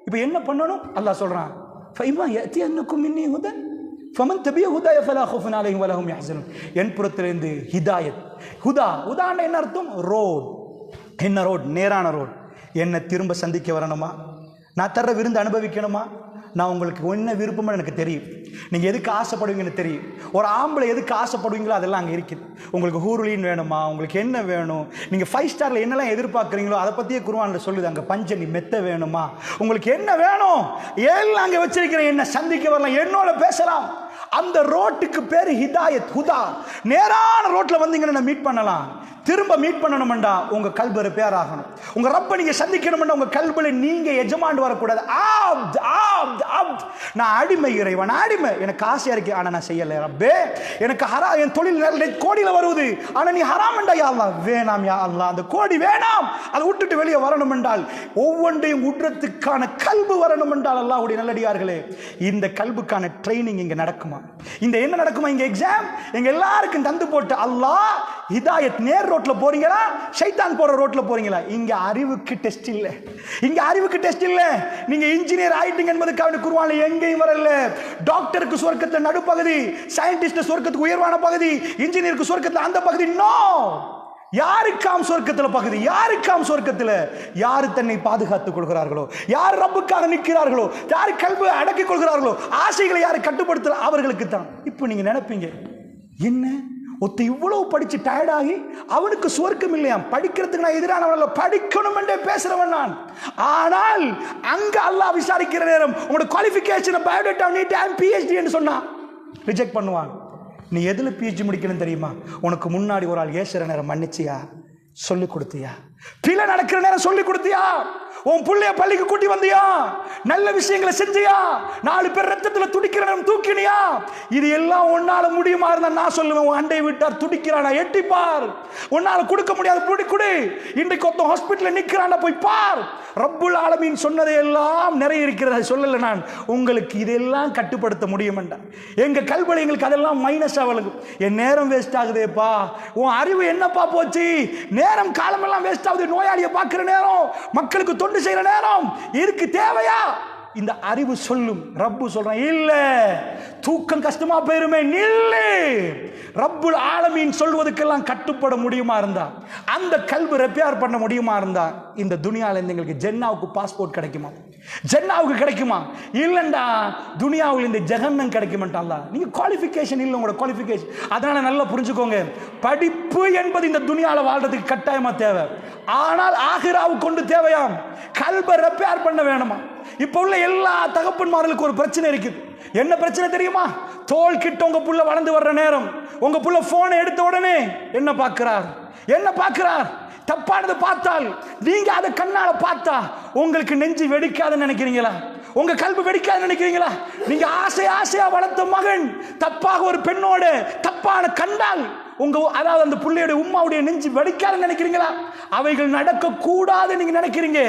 இப்போ என்ன பண்ணணும்? அல்லாஹ் சொல்றான், ஃபைமா யஅதியன்னகும் மின்னி ஹுதன் ஃபமன் தபிய ஹுதாய ஃபலா ஹவுஃபுன் அலைஹிம் வலா ஹும் யஹ்ஸனூன். என் புறத்திலிருந்து ஹிதாயத். ஹுதான்னா என்ன அர்த்தம்? ரோட். என்ன ரோட்? நேரான ரோட். என்னை திரும்ப சந்திக்க வரணுமா? நான் தர்ற விருந்து அனுபவிக்கணுமா? நான் உங்களுக்கு என்ன விருப்பம்னு எனக்கு தெரியும். நீங்கள் எதுக்கு ஆசைப்படுவீங்கன்னு தெரியும். ஒரு ஆம்பளை எதுக்கு ஆசைப்படுவீங்களோ அதெல்லாம் அங்கே இருக்குது. உங்களுக்கு ஹூருலின் வேணுமா? உங்களுக்கு என்ன வேணும்? நீங்கள் 5 ஸ்டாரில் என்னெல்லாம் எதிர்பார்க்குறீங்களோ அதை பற்றியே குர்ஆனில் சொல்லுது. அங்கே பஞ்சனி மெத்த வேணுமா? உங்களுக்கு என்ன வேணும்? எல்லாம் அங்கே வச்சிருக்கிறேன். என்ன சந்திக்க வரலாம், என்னோட பேசலாம். அந்த ரோட்டுக்கு பேர் ஹிதாயத், ஹுதா. நேரான ரோட்டில் வந்தீங்கன்னா மீட் பண்ணலாம். திரும்ப மீட் பண்ணணும்டா உங்க கல்பு ரிப்பேர் ஆகணும். உங்க ரப்ப நீங்க சந்திக்கணும்டா உங்க கல்புல நீங்க எஜமாண்டு வரக்கூடாது. நான் அடிமை இறைவன், அடிமை. எனக்கு ஆசையா இருக்கு ஆனா நான் செய்யல ரப்பே. எனக்கு என் தொழில் கோடியில வருவது ஆனா நீ ஹராம்டா யா அல்லாஹ். வேணாம் யா அல்லாஹ், அந்த கோடி வேணாம், அதை விட்டுட்டு வெளியே வரணும் என்றால் ஒவ்வொன்றையும் உட்றதுக்கான கல்பு வரணும் என்றால் அல்லாஹ்வுடைய நல்லடியார்களே, இந்த கல்புக்கான ட்ரைனிங் இங்க நடக்குமா? இந்த என்ன நடக்குமா? இங்க எக்ஸாம் எங்க எல்லாருக்கும் தந்து போட்டு அல்லாஹ் ஹிதாயத் நேர் ரோட்ல போறீங்களா ஷைத்தான் போற ரோட்ல போறீங்களா? இங்க அறிவுக்கு டெஸ்ட் இல்ல, இங்க அறிவுக்கு டெஸ்ட் இல்ல. நீங்க இன்ஜினியர் ஆயிட்டீங்க என்பதுக்காக குர்ஆன்ல எங்கேயும் வரல. டாக்டருக்கு சொர்க்கத்துல நடுப்பகுதி, சயின்டிஸ்ட் சொர்க்கத்துக்கு உயர்வான பகுதி, இன்ஜினியருக்கு சொர்க்கத்துல அந்த பகுதி. நோ, யாருக்காம் சொர்க்கத்துல பகுதி? யாருக்காம் சொர்க்கத்துல? யாரு தன்னை பாதுகாத்துக் கொள்கிறார்களோ, யார் ரப்புக்காக நிற்கிறார்களோ, யார் கல்பை அடக்கிக் கொள்கிறார்களோ, ஆசைகளை யாரு கட்டுப்படுத்தல அவர்களுக்கு தான். இப்போ நீங்க நினைப்பீங்க என்ன ஒத்த இவ்வளவு படிச்சு டயர்டாகி அவனுக்கு சொர்க்கம் இல்லையா? படிக்கிறதுக்கு நான் எதிரானவன், படிக்கணும் என்றே பேசுறவன் நான். ஆனால் அங்க அல்லாஹ் விசாரிக்கிற நேரம் உங்களோட குவாலிஃபிகேஷன் பயோடேட்டா நீட் PhD என்று சொன்னா ரிஜெக்ட் பண்ணுவான். நீ எதுல PhD முடிக்கணும் தெரியுமா? உனக்கு முன்னாடி ஒரு ஆள் ஏசுற நேரம் மன்னிச்சியா, சொல்லி கொடுத்தியா? பிள்ளை நடக்கிற நேரம் சொல்லி கொடுத்தியா? உன் புள்ளைய பள்ளிக்கு கூட்டி வந்தியா? நல்ல விஷயங்களை செஞ்சியா? 4 பேர் ரத்தத்துல துடிக்கிற நேரம் தூக்கினியா? இது எல்லாம் உன்னால முடியுமா இருந்தா நான் சொல்லுவேன், உன் அண்டை விட்டார் துடிக்கிறானா எட்டி பார். உன்னால கொடுக்க முடியாது புடி குடு. இன்றைக்கு ஒருத்தன் ஹாஸ்பிட்டல்ல நிக்கிறானா போய் பார். ரப்புல் ஆலமீன் சொன்னதை எல்லாம் நிறைய இருக்கிறது சொல்லல நான் உங்களுக்கு. இதெல்லாம் கட்டுப்படுத்த முடியுமெண்டா எங்க கல்வில எங்களுக்கு அதெல்லாம் மைனஸ் ஆகலுங்க. என் நேரம் வேஸ்ட் ஆகுதேப்பா. உன் அறிவு என்னப்பா போச்சு? நேரம் காலமெல்லாம் வேஸ்ட் ஆகுது. நோயாளியை பார்க்கிற நேரம், மக்களுக்கு தொண்டு செய்யற நேரம் இதுக்கு தேவையா? இந்த அறிவு சொல்லும். ரப்பு சொல்றான் இல்ல, தூக்கம் கஷ்டமா போயிருமே, நில்லு. ரப்புல் ஆலமீன் சொல்வதுக்கெல்லாம் கட்டுப்பட முடியுமா இருந்தா, அந்த கல்வி ரிப்பேர் பண்ண முடியுமா இருந்தா, இந்த துனியால இருந்து எங்களுக்கு ஜென்னாவுக்கு பாஸ்போர்ட் கிடைக்குமா? ஜென்னாவுக்கு கிடைக்குமா? இல்லண்டா துனியாவில் இந்த ஜஹன்னம் கிடைக்குமாட்டா. நீங்க குவாலிஃபிகேஷன் இல்லை, உங்களோட குவாலிஃபிகேஷன். அதனால நல்லா புரிஞ்சுக்கோங்க, படிப்பு என்பது இந்த துனியால வாழ்றதுக்கு கட்டாயமா தேவை. ஆனால் ஆகிராவுக்கு கொண்டு தேவையாம் கல்பை ரிப்பேர் பண்ண வேணுமா? இப்ப உள்ள எல்லா தகப்பன்மார்களுக்கு ஒரு பிரச்சனை இருக்குது. என்ன பிரச்சனை தெரியுமா? தோள் கிட்ட உங்க புள்ள வளர்ந்து வர்ற நேரம் உங்க புள்ள போனை எடுத்த உடனே என்ன பார்க்கிறார்? என்ன பார்க்கிறார்? தப்பானது பார்த்தால் நீங்க அதை கண்ணால பார்த்தா உங்களுக்கு நெஞ்சு வெடிக்காதுன்னு நினைக்கிறீங்களா? உங்க கல்வி வெடிக்காதுன்னு நினைக்கிறீங்களா? நீங்க ஆசையா வளர்த்த மகன் தப்பாக ஒரு பெண்ணோட தப்பான கண்டால் உங்க அதாவது அந்த பிள்ளையோட உம்மாவுடைய நெஞ்சு வெடிக்காதுன்னு நினைக்கிறீங்களா? அவைகள் நடக்க கூடாது நீங்க நினைக்கிறீங்க.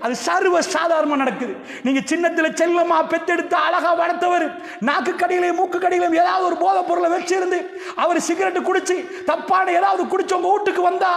அது சர்வ சாதாரணமா நடக்குது. நீங்க சின்னத்துல செல்லமா பெத்தெடுத்து அழகா வளர்த்தவர் நாக்கு கடியிலையும் மூக்கு கடியிலையும் ஏதாவது ஒரு போதை பொருளை வச்சிருந்து அவர் சிகரெட் குடிச்சு தப்பான ஏதாவது குடிச்சு உங்க வீட்டுக்கு வந்தா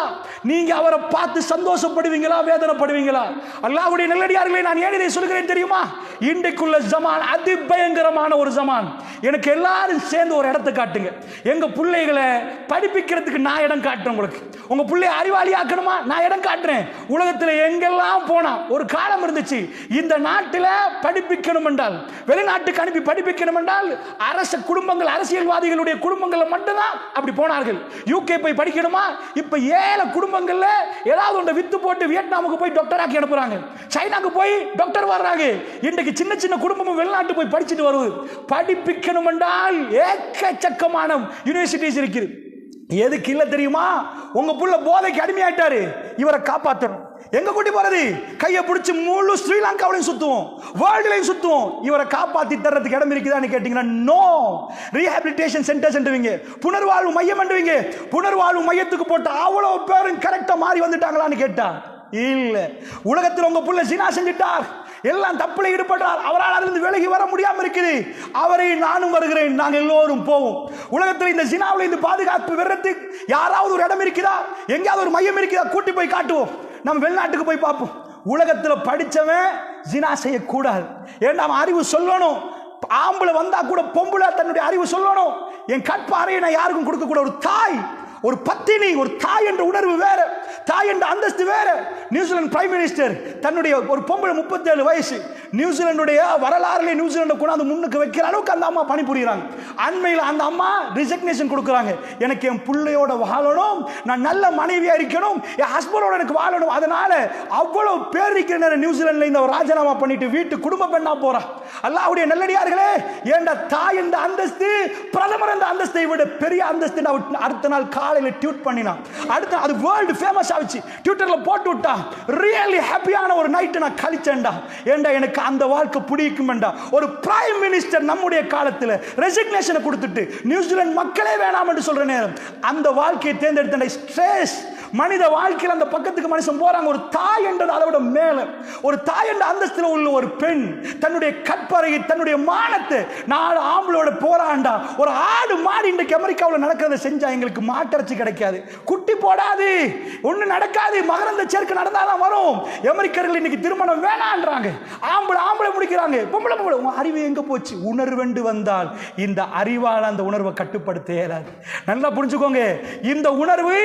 நீங்க அவரை பார்த்து சந்தோஷப்படுவீங்களா, வேதனைப்படுவீங்களா? அல்லாஹ்வுடைய நல்லடியார்களே, நான் ஏன் இதை சொல்கிறேன் தெரியுமா? இன்றைக்குள்ள ஜமான் அதி பயங்கரமான ஒரு ஜமான். எனக்கு எல்லாரும் சேர்ந்து ஒரு இடத்தை காட்டுங்க. எங்க பிள்ளைகளை படிப்பிக்கிறதுக்கு நான் இடம் காட்டுறேன். உங்களுக்கு உங்க பிள்ளைய அறிவாளி ஆக்கணுமா? நான் இடம் காட்டுறேன். உலகத்தில் எங்கெல்லாம் போனா ஒரு காலம் இருந்துச்சு, இந்த நாட்டில் படிப்பிக்கணும் என்றால், வெளிநாட்டுக்கு அனுப்பி படிப்பிக்கணும் என்றால் அரச குடும்பங்கள், அரசியல்வாதிகளுடைய குடும்பங்கள் மட்டும்தான் அப்படி போனார்கள். UK போய் படிக்கணுமா? இப்ப 7 குடும்பங்கள்ல ஏதாவது ஒன்றை வித்து போட்டு வியட்நாமுக்கு போய் டாக்டர் ஆக்கி அனுப்புறாங்க, சைனாக்கு போய் டாக்டர் வர்றாங்க. இன்றைக்கு சின்ன சின்ன குடும்பமும் வெளிநாட்டு போய் படிச்சுட்டு வருவது. படிப்பிக்கணும் என்றால் ஏக்கச்சக்கமான யூனிவர்சிட்டிஸ் இருக்குது. எதுக்கு இல்ல தெரியுமா? உங்க புள்ள போதைக்கு அடிமையாயிட்டாரு, இவரை காப்பாற்றணும். எங்க கூட்டி போறது? கையை பிடிச்சி முழு ஸ்ரீலங்காவிலையும் சுத்துவோம், வேர்ல்டுலையும் சுத்துவோம். இவரை காப்பாத்தி தர்றதுக்கு இடம் இருக்குதான்னு கேட்டீங்கன்னா நோ. ரீஹாபிலிட்டேஷன் சென்டர்ஸ் என்றுவீங்க, புனர்வாழ்வு மையம் என்றுவீங்க. புனர்வாழ்வு மையத்துக்கு போட்டு அவ்வளவு பேரும் கரெக்டா மாறி வந்துட்டாங்களான்னு கேட்டா இல்ல. உலகத்தில் உங்க புள்ள ஜினா செஞ்சிட்டார், எல்லாம் தப்புல ஈடுபட்டார், அவரால் அதிலிருந்து விலகி வர முடியாம இருக்குது. அவரை நானும் வருகிறேன், நாங்கள் எல்லோரும் போவோம். உலகத்தில் இந்த ஜினாவில் இந்த பாதுகாப்பு வெறத்துக்கு யாராவது ஒரு இடம் இருக்குதா, எங்கேயாவது ஒரு மையம் இருக்குதா? கூட்டி போய் காட்டுவோம். நம்ம வெளிநாட்டுக்கு போய் பார்ப்போம். உலகத்தில் படிச்சவன் ஜினா செய்யக்கூடாது. ஏன்னா அறிவு சொல்லணும். ஆம்பளை வந்தா கூட பொம்பளை தன்னுடைய அறிவு சொல்லணும். என் கற்பாறையை நான் யாருக்கும் கொடுக்க கூட. ஒரு தாய், ஒரு பத்தினி, ஒரு தாய் என்ற உணர்வு வேற, தாய் என்ற அந்தஸ்து வேற. நியூசிலாந்து பிரைம் மினிஸ்டர் தன்னுடைய ஒரு பொம்பளை 37 வயசு, நியூசிலாந்துடைய வரலாறுல நியூசிலாந்து கொண்டாந்து முன்னுக்கு வைக்கிற அளவுக்கு அந்த அம்மா பணிபுரிகிறாங்க. அண்மையில் அந்த அம்மா ரிசக்னேஷன் கொடுக்குறாங்க. எனக்கு என் பிள்ளையோட வாழணும், நான் நல்ல மனைவியா இருக்கணும், என் ஹஸ்பண்டோட எனக்கு வாழணும். அதனால அவ்வளவு பேர் இருக்கிற நேரம் நியூசிலாந்துல இந்த ராஜினாமா பண்ணிட்டு வீட்டு குடும்ப பெண்ணா போறா. அல்லாஹ்வுடைய நல்லடியார்களே, ஏண்ட தாய் என்ற அந்தஸ்து, பிரதமர் என்ற அந்தஸ்து அந்தஸ்தை விட பெரிய அந்தஸ்து அடுத்த நாள் காலையில ட்வீட் பண்ணினான். அடுத்த அது வேர்ல்டு ஃபேமஸ் ஆச்சு. ட்விட்டர்ல போட்டு விட்டா, ரியலி ஹாப்பியான ஒரு நைட் நான் கழிச்சேன்டா. ஏண்டா எனக்கு அந்த வாழ்க்கை பிடிக்கும்டா. ஒரு பிரைம் மினிஸ்டர் நம்முடைய காலத்தில் ரெசிக்னேஷனை கொடுத்துட்டு நியூசிலாந்து மக்களே வேணாம் என்று சொல்ற நேரம் அந்த வாழ்க்கையை தேர்ந்தெடுத்த ஸ்ட்ரெஸ் மனித வாழ்க்கையில் அந்த பக்கத்துக்கு மனுஷன் போறாங்க. ஒரு தாய் என்றது அதை விட மேல, ஒரு தாய் என்ற அந்தஸ்தில் உள்ள ஒரு பெண் தன்னுடைய கற்பறையை தன்னுடைய மானத்தை 4 ஆம்பளோட போராண்டா. ஒரு ஆடு மாடு இன்றைக்கு அமெரிக்காவில் நடக்கிறத செஞ்சா எங்களுக்கு மாட்டிறைச்சி கிடைக்காது, குட்டி போடாது, ஒண்ணு நடக்காது. மகரந்த சேர்க்கை நடந்தாதான் வரும். அமெரிக்கர்கள் இன்னைக்கு திருமணம் வேணான்றாங்க. ஆம்பளை முடிக்கிறாங்க, பொம்பளை பொம்பளை. உங்க அறிவு எங்க போச்சு? உணர்வெண்டு வந்தால் இந்த அறிவால் அந்த உணர்வை கட்டுப்படுத்த இயலாது. நல்லா புரிஞ்சுக்கோங்க. இந்த உணர்வு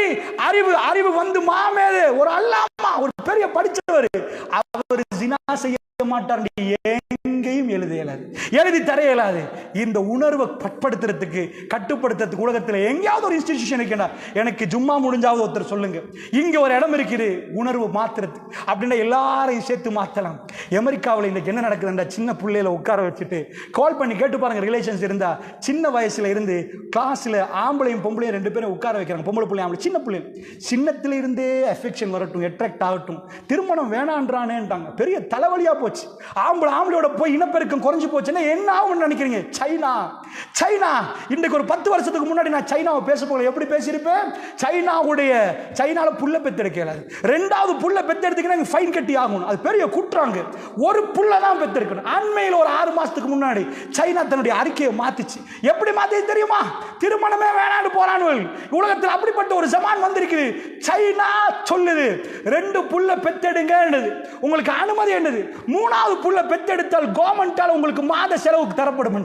அறிவு அறிவு வந்து மாமேது ஒரு அல்லாமா ஒரு பெரிய படிச்சவர் அவர் ஜினா செய்ய மாட்டார், எங்கேயும் எழுதி தர இயலாது. இந்த உணர்வை பட்படுத்துறதுக்கு கட்டுப்படுத்துறதுக்கு உலகத்தில் எங்கேயாவது ஒரு இன்ஸ்டிடியூஷன் இருக்கா? எனக்கு ஜும்மா முடிஞ்சாவது ஒருத்தர் சொல்லுங்க. இங்க ஒரு இடம் இருக்குது உணர்வு மாத்துறது அப்படின்னா எல்லாரையும் சேர்த்து மாத்தலாம். அமெரிக்காவில் இன்னைக்கு என்ன நடக்குதுன்னா, சின்ன பிள்ளையில உட்கார வச்சுட்டு கால் பண்ணி கேட்டு பாருங்க. ரிலேஷன்ஸ் இருந்தா சின்ன வயசுல இருந்து கிளாஸ்ல ஆம்பளையும் பொம்பளையும் 2 பேரும் உட்கார வைக்கிறாங்க. பொம்பளை பிள்ளை ஆம்பளை சின்ன பிள்ளை சின்னத்துல இருந்தே அஃபெக்ஷன் வரட்டும், அட்ராக்ட் ஆகட்டும், திருமணம் வேணான்றானேன்ட்டாங்க. பெரிய தலைவலியா போச்சு. ஆம்பளையோட போய் இனப்பெருக்கம் குறைஞ்சு போச்சுன்னா என்ன ஆகும்னு நினைக்கிறீங்க? சைனா இன்னைக்கு ஒரு 10 வருஷத்துக்கு முன்னாடி நான் சைனாவை பேச போல எப்படி பேசியிருப்பேன்? சைனால புள்ள பெத்தெடுக்கல, 2வது புள்ள பெத்தெடுத்துக்கினா ஃபைன் கட்டி ஆகணும். அது பெரிய குற்றாங்க. ஒரு புள்ள தான் பெத்தெடுக்கணும். அண்மையில் ஒரு 6 மாசத்துக்கு முன்னாடி சைனா தன்னுடைய அறிக்கையை மாத்திச்சு. எப்படி மாத்தி தெரியுமா? திருமணமே வேணான்னு போறானு. உலகத்தில் அப்படிப்பட்ட ஒரு ஜமான் வந்திருக்குது. சைனா சொல்லுது 2 புள்ள பெத்தெடுங்க. உங்களுக்கு அனுமதி என்னது? 3வது புள்ள பெத்தெடுத்தால் கவர்மெண்டால் உங்களுக்கு மாத செலவுக்கு தரப்படும்.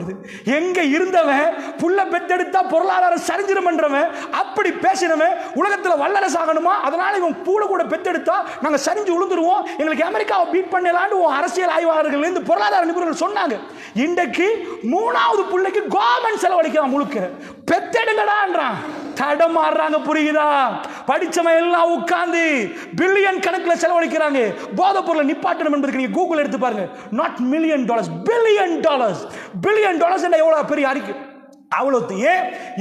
எங்க இருந்தவன் புள்ள பெத்தெடுத்தா பொருளாதாரம் சரிஞ்சிரும் என்றவன் அப்படி பேசினவன் உலகத்தில் வல்லரசு ஆகணுமா? அதனால இவன் கூட பெத்தெடுத்தா நாங்க சரிஞ்சு விழுந்துருவோம், எங்களுக்கு அமெரிக்காவை பீட் பண்ணலான்னு அரசியல் ஆய்வாளர்கள் இருந்து பொருளாதார நிபுணர்கள் சொன்னாங்க. இன்றைக்கு 3வது புள்ளைக்கு கவர்மெண்ட் செலவழிக்கிறான். முழுக்க பெத்தெடுங்கடான்றான். தடமாறுறாங்க. புரியுதா? படிச்சவன் எல்லாம் உட்கார்ந்து பில்லியன் கணக்கில் செலவழிக்கிறாங்க. போதைப் பொருளை நிப்பாட்டணும் என்பதுக்கு நீங்க கூகுள் எடுத்து பாருங்க. Not million dollars, billion dollars எவ்வளவு பெரிய அறிக்கை. அவ்வளவு.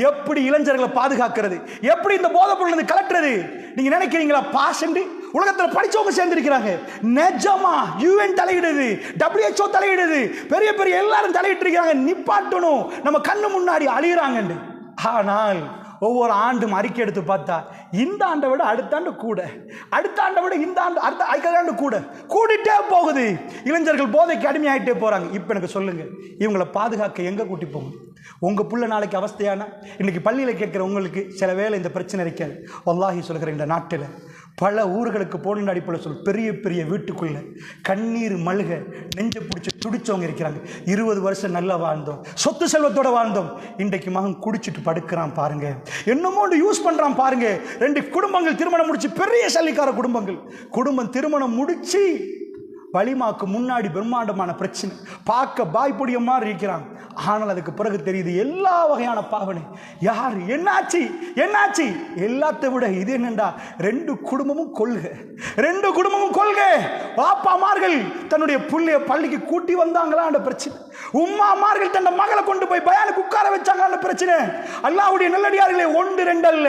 எப்படி இளைஞர்களை பாதுகாக்கிறது, எப்படி இந்த போதைப் பொருள் கலட்டுறது? நீங்க நினைக்கிறீங்களா பாசண்டு? உலகத்தில் படிச்சவங்க சேர்ந்திருக்கிறாங்க. நிஜமா யுஎன் தலையிடுது, WHO தலையிடுது, பெரிய பெரிய எல்லாரும் தலையிட்டு இருக்காங்க. நிப்பாட்டணும், நம்ம கண்ணு முன்னாடி அழியறாங்க. ஆனால் ஒவ்வொரு ஆண்டும் அறிக்கை எடுத்து பார்த்தா இந்த ஆண்டை விட அடுத்த ஆண்டு கூட, அடுத்த ஆண்டை விட இந்த ஆண்டு அடுத்த ஆண்டு கூடிட்டே போகுது. இளைஞர்கள் போதைக்கு அடிமையாயிட்டே போறாங்க. இப்ப எனக்கு சொல்லுங்க, இவங்களை பாதுகாக்க எங்க கூட்டி போங்க? உங்க புள்ள நாளைக்கு அவஸ்தையான இன்னைக்கு பள்ளியில கேட்கிற உங்களுக்கு சில வேளை இந்த பிரச்சனை இருக்காது. வல்லாஹி சொல்கிற இந்த நாட்டில் பல ஊர்களுக்கு போன அடிப்படையில் சொல் பெரிய பெரிய வீட்டுக்குள்ள கண்ணீர் மல்க நெஞ்ச பிடிச்சி துடிச்சவங்க இருக்கிறாங்க. 20 வருஷம் நல்லா வாழ்ந்தோம், சொத்து செல்வத்தோட வாழ்ந்தோம். இன்றைக்கு மகன் குடிச்சிட்டு படுக்கிறான் பாருங்க, என்னமோ யூஸ் பண்றான் பாருங்க. 2 குடும்பங்கள் திருமணம் முடிச்சு, பெரிய சல்லிக்கார குடும்பம் திருமணம் முடிச்சு வலிமாக்கு முன்னாடி பிரம்மாண்டமான பிரச்சனை, பார்க்க பாய்பொடிய மாதிரி இருக்கிறாங்க. ஆனால் அதுக்கு பிறகு தெரியுது எல்லா வகையான பாவனை. யார் என்னாச்சு எல்லாத்தை விட இது என்னண்டா 2 குடும்பமும் கொள்கை. பாப்பாமார்கள் தன்னுடைய புள்ளைய பள்ளிக்கு கூட்டி வந்தாங்களா அந்த பிரச்சனை. உம்மாமார்கள் தன் மகளை கொண்டு போய் பயானுக்கு உட்கார வச்சாங்க பிரச்சனை. அல்லாஹ்வுடைய நல்லடியார்களே, 1 2 அல்ல,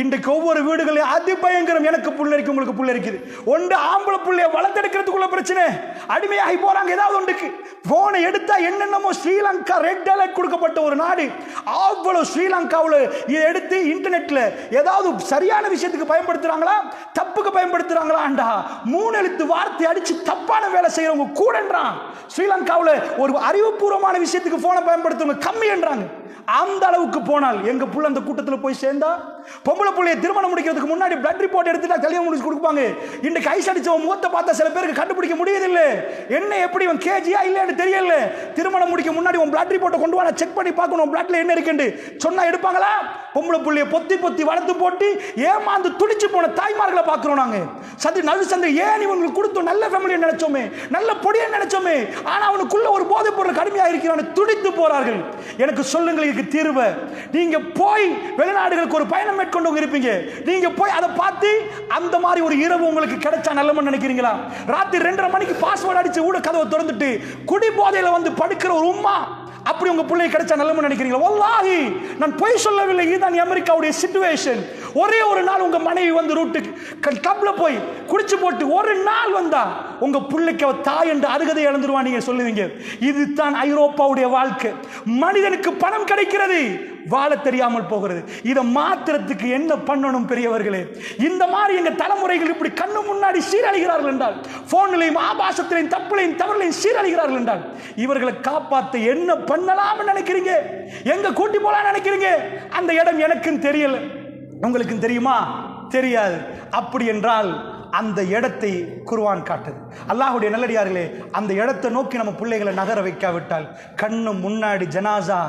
இன்றைக்கு ஒவ்வொரு வீடுகளையும் அதி பயங்கரம். எனக்கு புள்ள இருக்கு, உங்களுக்கு புள்ள இருக்குது. 1 ஆம்பளை புள்ளைய வளர்த்தெடுக்கிறதுக்குள்ள பிரச்சனை. அடிமையாகி போறாங்க. ஏதாவது ஒன்றுக்கு போனை எடுத்தா என்னென்னமோ ஸ்ரீலங்கா ரெட் அலர்ட் கொடுக்கப்பட்ட ஒரு நாடு. அவ்வளவு ஸ்ரீலங்காவில் இதை எடுத்து இன்டர்நெட்ல ஏதாவது சரியான விஷயத்துக்கு பயன்படுத்துறாங்களா, தப்புக்கு பயன்படுத்துறாங்களா? 3 எழுத்து வார்த்தை அடிச்சு தப்பான வேலை செய்யறவங்க கூடன்றான். ஸ்ரீலங்காவில் ஒரு அறிவுபூர்வமான விஷயத்துக்கு போனை பயன்படுத்துறவங்க கம்மி என்றாங்க. அந்த அளவுக்கு போனால் எங்க புள்ள அந்த கூட்டத்தில் போய் சேர்ந்தா, பொம்பளை புள்ளைய திருமணம் முடிக்கிறதுக்கு முன்னாடி பிளட் ரிப்போர்ட் எடுத்துட்டா கல்யாணம் முடிச்சு கொடுப்பாங்க. இன்னைக்கு ஐஸ் அடிச்சவன் முகத்தை பார்த்தா சில பேருக்கு கண்டுபிடிக்க முடியதில்லை. என்ன எப்படி இவன் கேஜியா இல்லைன்னு தெரியல. திருமணம் முடிக்க முன்னாடி உன் பிளட் ரிப்போர்ட்டை கொண்டு வா, செக் பண்ணி பார்க்கணும் பிளட்ல என்ன இருக்குன்னு சொன்னா எடுப்பாங்களா? பொம்பளை புள்ளைய பொத்தி வளர்த்து போட்டு ஏமாந்து துடிச்சு போன தாய்மார்களை பார்க்கிறோம் நாங்க. சந்தை ஏன் இவங்களுக்கு கொடுத்தோம், நல்ல ஃபேமிலியை நினைச்சோமே, நல்ல பொடியை நினைச்சோமே, ஆனா அவனுக்குள்ள ஒரு போதைப் பொருள் கடுமையாக இருக்கிறான், துடித்து போறார்கள். எனக்கு சொல்லுங்கள் இதுக்கு தீர்வு. நீங்க போய் வெளிநாடுகளுக்கு ஒரு பயணம் மேற்கொண்டு இருப்பீங்க, நீங்க போய் அதை பார்த்து அந்த மாதிரி ஒரு இரவு உங்களுக்கு கிடைச்சா நல்லமன்னு நினைக்கிறீங்களா? ராத்திரி 2:30 மணிக்கு பாஸ்வேர்ட் அடிச்சு ஊட கதவை திறந்துட்டு குடி போதையில வந்து படுக்கிற ஒரு உம்மா, அப்படி உங்க பிள்ளை கிடைச்சா நல்ல நினைக்கிறீங்களா? வல்லாஹி நான் பொய் சொல்லவில்லை. இதுதான் அமெரிக்காவுடைய சிச்சுவேஷன். ஒரே ஒரு நாள் உங்க மனைவி வந்து ரூட்டுக்கு கிளப்ல போய் குடிச்சு போட்டு ஒரு நாள் வந்தா உங்க பிள்ளைக்கு அவ தாய் என்று அருகதை இழந்துருவா. நீங்க சொல்லுவீங்க இதுதான் ஐரோப்பாவுடைய வாழ்க்கை. மனிதனுக்கு பணம் கிடைக்கிறது, வாழ தெரியாமல் போகிறது. இதை மாத்திரத்துக்கு என்ன பண்ணணும் பெரியவர்களே? இந்த மாதிரி எங்க தலைமுறைகள் இப்படி கண்ணு முன்னாடி சீரழிகிறார்கள் என்றால், போனிலையும் ஆபாசத்திலையும் தப்புலையும் தவறுலையும் சீரழிகிறார்கள் என்றால், இவர்களை காப்பாற்ற என்ன பண்ணலாம் நினைக்கிறீங்க? எங்க கூட்டி போலாம் நினைக்கிறீங்க? அந்த இடம் எனக்கும் தெரியல, உங்களுக்கும் தெரியுமா? தெரியாது. அப்படி என்றால் அந்த இடத்தை குர்ஆன் காட்டுது. அல்லாஹ்வுடைய நல்லடியார்களே, அந்த இடத்தை நோக்கி நம்ம பிள்ளைகளை நகர வைக்காவிட்டால், கண்ணு முன்னாடி ஜனாசா,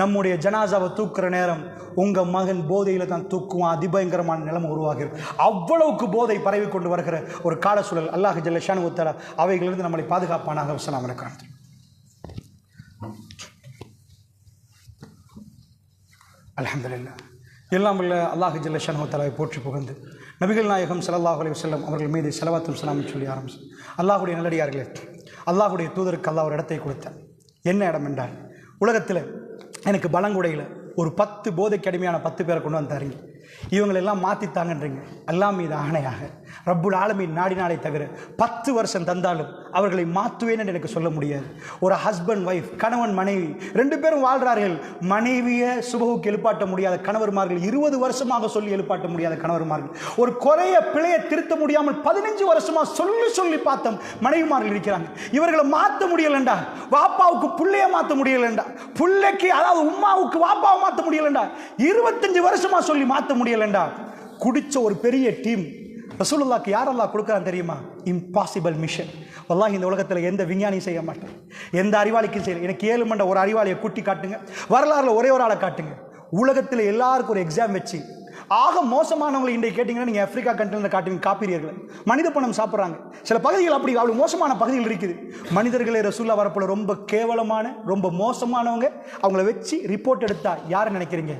நம்முடைய ஜனாசாவை தூக்குற நேரம் உங்க மகன் போதையில தான் தூக்குவான். அதிபயங்கரமான நிலைமை உருவாகிறது. அவ்வளவுக்கு போதை பரவி கொண்டு வருகிற ஒரு கால சூழல். அல்லாஹ் ஜல்ல ஷானஹு வ தஆலா அவைகளிலிருந்து நம்மளை பாதுகாப்பானாக. வஸலாம் அலைக்கும். அல்ஹம்துலில்லாஹ். எல்லாம் உள்ள அல்லாஹ் ஜல்ல ஷானஹு வ தஆலாவை போற்றி புகழ்ந்து நபிகள் நாயகம் ஸல்லல்லாஹு அலைஹி வஸல்லம் அவர்கள் மீது ஸலவாத்தும் ஸலாமும் சொல்லி ஆரம்பிச்சு. அல்லாஹ்வுடைய நல்லடியார்களே, அல்லாஹ்வுடைய தூதருக்கு அல்லாஹ் ஒரு இடத்தை கொடுத்தார். என்ன இடம் என்றால், உலகத்தில் எனக்கு பலங்குடையில் ஒரு 10 போதைக்கு அடிமையான 10 பேரை கொண்டு வந்தாருங்க. இவங்களெல்லாம் மாற்றித்தாங்கன்றீங்க. அல்லாஹ் மீது ஆணையாக ரப்புல் ஆலமீன் நாடினாலே தவிர 10 வருஷம் தந்தாலும் அவர்களை மாற்றுவேன் என்று எனக்கு சொல்ல முடியாது. ஒரு ஹஸ்பண்ட் ஒய்ஃப், கணவன் மனைவி 2 பேரும் வாழ்கிறார்கள். மனைவியை சுபகுக்கு எழுப்பாட்ட முடியாத கணவர்மார்கள், 20 வருஷமாக சொல்லி எழுப்பாட்ட முடியாத கணவர்மார்கள், ஒரு குறைய பிழையை திருத்த முடியாமல் 15 வருஷமாக சொல்லி பார்த்த மனைவிமார்கள் இருக்கிறாங்க. இவர்களை மாற்ற முடியலண்டா, வாப்பாவுக்கு புள்ளைய மாற்ற முடியலண்டா, புள்ளைக்கு அதாவது உம்மாவுக்கு வாப்பாவை மாற்ற முடியலண்டா, 25 வருஷமா சொல்லி மாற்ற முடியலண்டா. குடிச்ச ஒரு பெரிய டீம் ரசூலுல்லாஹ்க்கு யார் அல்லாஹ் கொடுக்குறான் தெரியுமா? Impossible mission. வல்லாஹி இந்த உலகத்தில் எந்த விஞ்ஞானியும் செய்ய மாட்டேன், எந்த அறிவாளிக்கும் செய்யல. எனக்கு 7 மண்ட ஒரு அறிவாளியை கூட்டி காட்டுங்க, வரலாறுல ஒரே ஒரு ஆளை காட்டுங்க. உலகத்தில் எல்லாருக்கும் ஒரு எக்ஸாம் வச்சு ஆக மோசமானவங்களை இன்றைக்கு கேட்டிங்கன்னா நீங்கள் ஆப்பிரிக்கா கண்ட்ரியில் காட்டுவீங்க காப்பீரியர்களை. மனித பணம் சாப்பிட்றாங்க. சில பகுதிகள் அப்படி அவ்வளோ மோசமான பகுதிகள் இருக்குது. மனிதர்களே ரசூலுல்லாஹ் வரப்போல ரொம்ப கேவலமான ரொம்ப மோசமானவங்க, அவங்கள வச்சு ரிப்போர்ட் எடுத்தா யார் நினைக்கிறீங்க?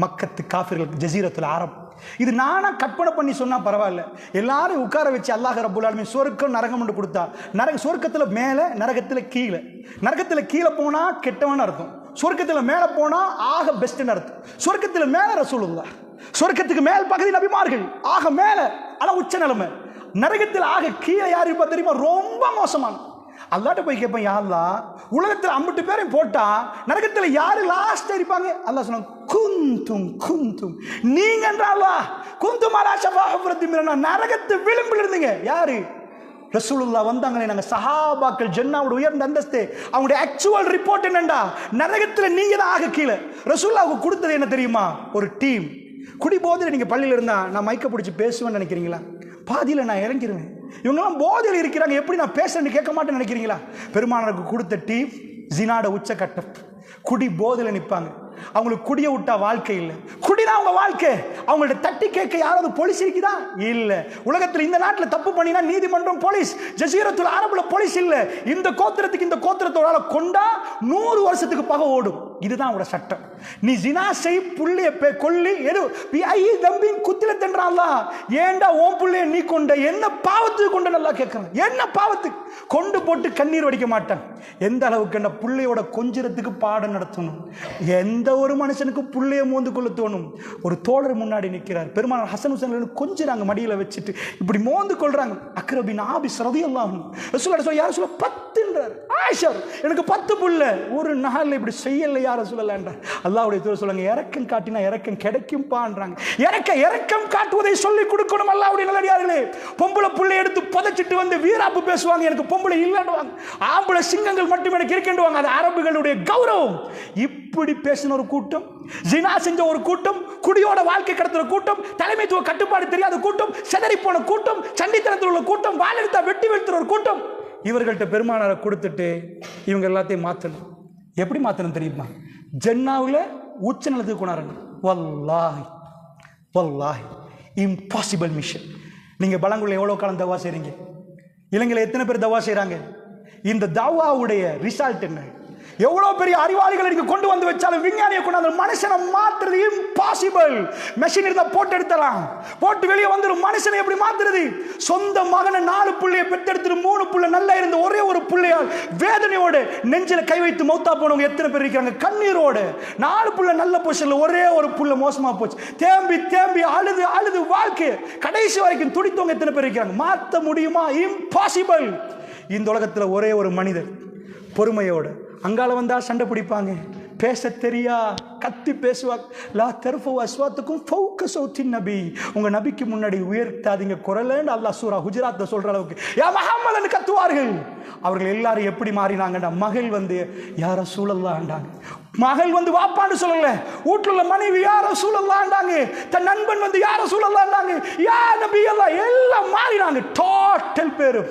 மக்கத்து காஃபிர்கள், ஜசீரத்துல் அரப். இது நானா கற்பனை பண்ணி சொன்னா பரவாயில்ல. எல்லாரும் உட்கார வச்சு அல்லாஹ் ரப்புல் ஆலமீன் சொர்க்கம் நரகம் என்று கொடுத்தா, சொர்க்கத்தில் மேலே நரகத்தில் கீழே. நரகத்தில் கீழே போனா கெட்டவன் அர்த்தம், சொர்க்கத்தில் மேலே போனா ஆக பெஸ்ட்னு அர்த்தம். சொர்க்கத்தில் மேலே ரசூலுல்லாஹ், சொர்க்கத்துக்கு மேல் பகுதி நபிமார்கள், ஆக மேலே ஆனால் உச்ச நிலைமை. நரகத்தில் ஆக கீழே யார் இருப்பா தெரியுமா? ரொம்ப மோசமான. அல்லாட்ட போய் கேட்பேன், யா அல்லாஹ் உலகத்தில் 50 பேரையும் போட்டா நரகத்தில் யாரு லாஸ்ட் இருப்பாங்க? அல்லாஹ் சொன்னாங்க, குந்தும் குந்தும், நீங்க அல்லாஹ் குந்தும் அலா ஷஃபா ஹுஃப்ரத்தின் மினன், நரகத்து விளிம்பில் இருந்தீங்க. யாரு? ரசூலுல்லாஹ் வந்தாங்களே, நாங்கள் சஹாபாக்கள், ஜன்னாவோட உயர்ந்த அந்தஸ்து. அவங்களுடைய ஆக்சுவல் ரிப்போர்ட் என்னண்டா, நரகத்தில் நீங்க தான் ஆக கீழே. ரசூலுல்லாஹ்வுக்கு கொடுத்தது என்ன தெரியுமா? ஒரு டீம். குடி போதையில் நீங்கள் பள்ளியில் இருந்தா நான் மைக்க பிடிச்சி பேசுவேன்னு நினைக்கிறீங்களா? பாதியில் நான் இறங்கிடுவேன். இவங்கெல்லாம் போதையில் இருக்கிறாங்க, எப்படி நான் பேசுறேன்னு கேட்க மாட்டேன்னு நினைக்கிறீங்களா? பெருமானாருக்கு கொடுத்த டீம் ஜினாட உச்சக்கட்டம். குடி போதையில் நிற்பாங்க. அவங்களுக்கு குடிய விட்டா வாழ்க்கை இல்லை, குடிதான் அவங்க வாழ்க்கை. அவங்கள்ட்ட தட்டி கேட்க யாராவது போலீஸ் இருக்குதா? இல்லை. உலகத்தில் இந்த நாட்டில் தப்பு பண்ணினா நீதிமன்றம், போலீஸ். ஜசீரத்துல் அரபுல போலீஸ் இல்லை. இந்த கோத்திரத்துக்கு இந்த கோத்திரத்தோட கொண்டா 100 வருஷத்துக்கு பகை ஓடும். இதுதான் அவங்களோட சட்டம். நீ ஜினா செய், புள்ளைய கொல்லி, எது தம்பின் குத்தில தென்றான்ல, ஏண்டா ஓன் புள்ளைய நீ கொண்ட, என்ன பாவத்துக்கு கொண்ட நல்லா கேட்கணும். என்ன பாவத்துக்கு கொண்டு போட்டு கண்ணீர் வடிக்க மாட்டான். எந்த அளவுக்கு என்ன புள்ளையோட கொஞ்சத்துக்கு பாடம் நடத்தணும். எந்த ஒரு மனுஷனுக்கு புள்ளைய மோந்து கொள்ள தோணும். ஒரு தோழர் முன்னாடி நிற்கிறார், பெருமானார் ஹசன் ஹுசைன் கொஞ்சிறாங்க, மடியில் வச்சுட்டு இப்படி மோந்து கொள்றாங்க. அக்ரபின் ஆபிஸ் ரலியல்லாஹு அன்ஹு ரசூலுல்லாஹ் சொல்ல, யார் சொல்ல 10ன்றார். ஆயிஷா, எனக்கு 10 புள்ள, ஒரு நாள் இப்படி செய்யல யார சொல்லலான்றார். அல்லாஹ்வுடைய தூதர் சொல்லுங்க, இறக்கம் காட்டினா இறக்கம் கிடைக்கும் பான்றாங்க. இறக்கம் காட்டுவதை சொல்லி கொடுக்கணும். அல்லாஹ்வுடைய நல்லடியார்களே, பொம்பளை புள்ளை எடுத்து புதைச்சிட்டு வந்து வீராப்பு பேசுவாங்க, எனக்கு பொம்பளை இல்லைன்னுவாங்க. ஆம்பளை சிங்கங்கள் மட்டும் எனக்கு இருக்கின்றாங்க. அது அரபுகளுடைய கௌரவம். இப்படி பேசின ஒரு கூட்டம், ஜினா செஞ்ச ஒரு கூட்டம், குடியோட வாழ்க்கை கடத்துற கூட்டம், தலைமைத்துவ கட்டுப்பாடு தெரியாத கூட்டம், செதறி போன கூட்டம், சண்டித்தனத்தில் உள்ள கூட்டம், வாழெடுத்தா வெட்டி வீழ்த்துற ஒரு கூட்டம். இவர்கள்ட்ட பெருமானாரை கொடுத்துட்டு இவங்க எல்லாத்தையும் மாற்றணும். எப்படி மாற்றணும் தெரியுமா? ஜன்னாவில் உச்ச நிலத்துக்கு கொண்டாடணும். வல்லாஹி வல்லாஹி இம்பாசிபிள் மிஷன். நீங்கள் பலங்குள்ள எவ்வளோ காலம் தவா செய்கிறீங்க? இலங்கையில் எத்தனை பேர் தவா செய்கிறாங்க? இந்த தவாவுடைய ரிசல்ட் என்ன? எவ்வளோ பெரிய அறிவாளிகளை நீங்கள் கொண்டு வந்து வச்சாலும், விஞ்ஞானியை கொண்டாந்து மனுஷனை மாற்றுறது இம்பாசிபிள். இம்பாசிபிள். மெஷின் இருந்தா போட்டு எடுத்தலாம், போட்டு வெளியே வந்துடும். மனுஷனை எப்படி மாத்துறது? சொந்த மகனை 4 பிள்ளையை பெற்றெடுத்துட்டு 3 பிள்ளை நல்லா இருந்த ஒரே ஒரு பிள்ளையால் வேதனையோடு நெஞ்சில கை வைத்து மௌத்தா போனவங்க எத்தனை பேர் இருக்காங்க? கண்ணீரோடு 4 பிள்ளை நல்ல பொசிஷன்ல, ஒரே ஒரு பிள்ளை மோசமா போச்சு. தேம்பி தேம்பி அழுது அழுது வாழ்க்கை கடைசி வரைக்கும் துடித்தவங்க எத்தனை பேர் இருக்காங்க? மாற்ற முடியுமா? இம்பாசிபிள். இந்த உலகத்துல ஒரே ஒரு மனிதர் பொறுமையோடு, அங்கால வந்தா சண்டை பிடிப்பாங்க, பேச தெரியா, கத்தி பேசுவாங்க. லா தர்ஃபு அஸ்வாத்துக்கும் ஃபௌக சௌத்தின் நபி, உங்க நபிக்கு முன்னாடி உயர்த்தாதீங்க குரல்னு அல்லாஹ் சூரா ஹுஜராத்ல சொல்ற அளவுக்கு யா முஹம்மதுன்னு கத்துவார்கள். அவர்கள் எல்லாரும் எப்படி மாறினாங்கடா? மகள் வந்து யா ரசூலல்லாஹ்ன்றாங்க, மகள் வந்து வாப்பான்னு சொல்லல, வீட்டுல உள்ள மனைவி யா ரசூலல்லாஹ்ன்றாங்க, தன் நண்பன் வந்து யா ரசூலல்லாஹ்ன்றாங்க, யா நபி அல்லாஹ், எல்லாம் மாறினாங்க. டோட்டல் பேரு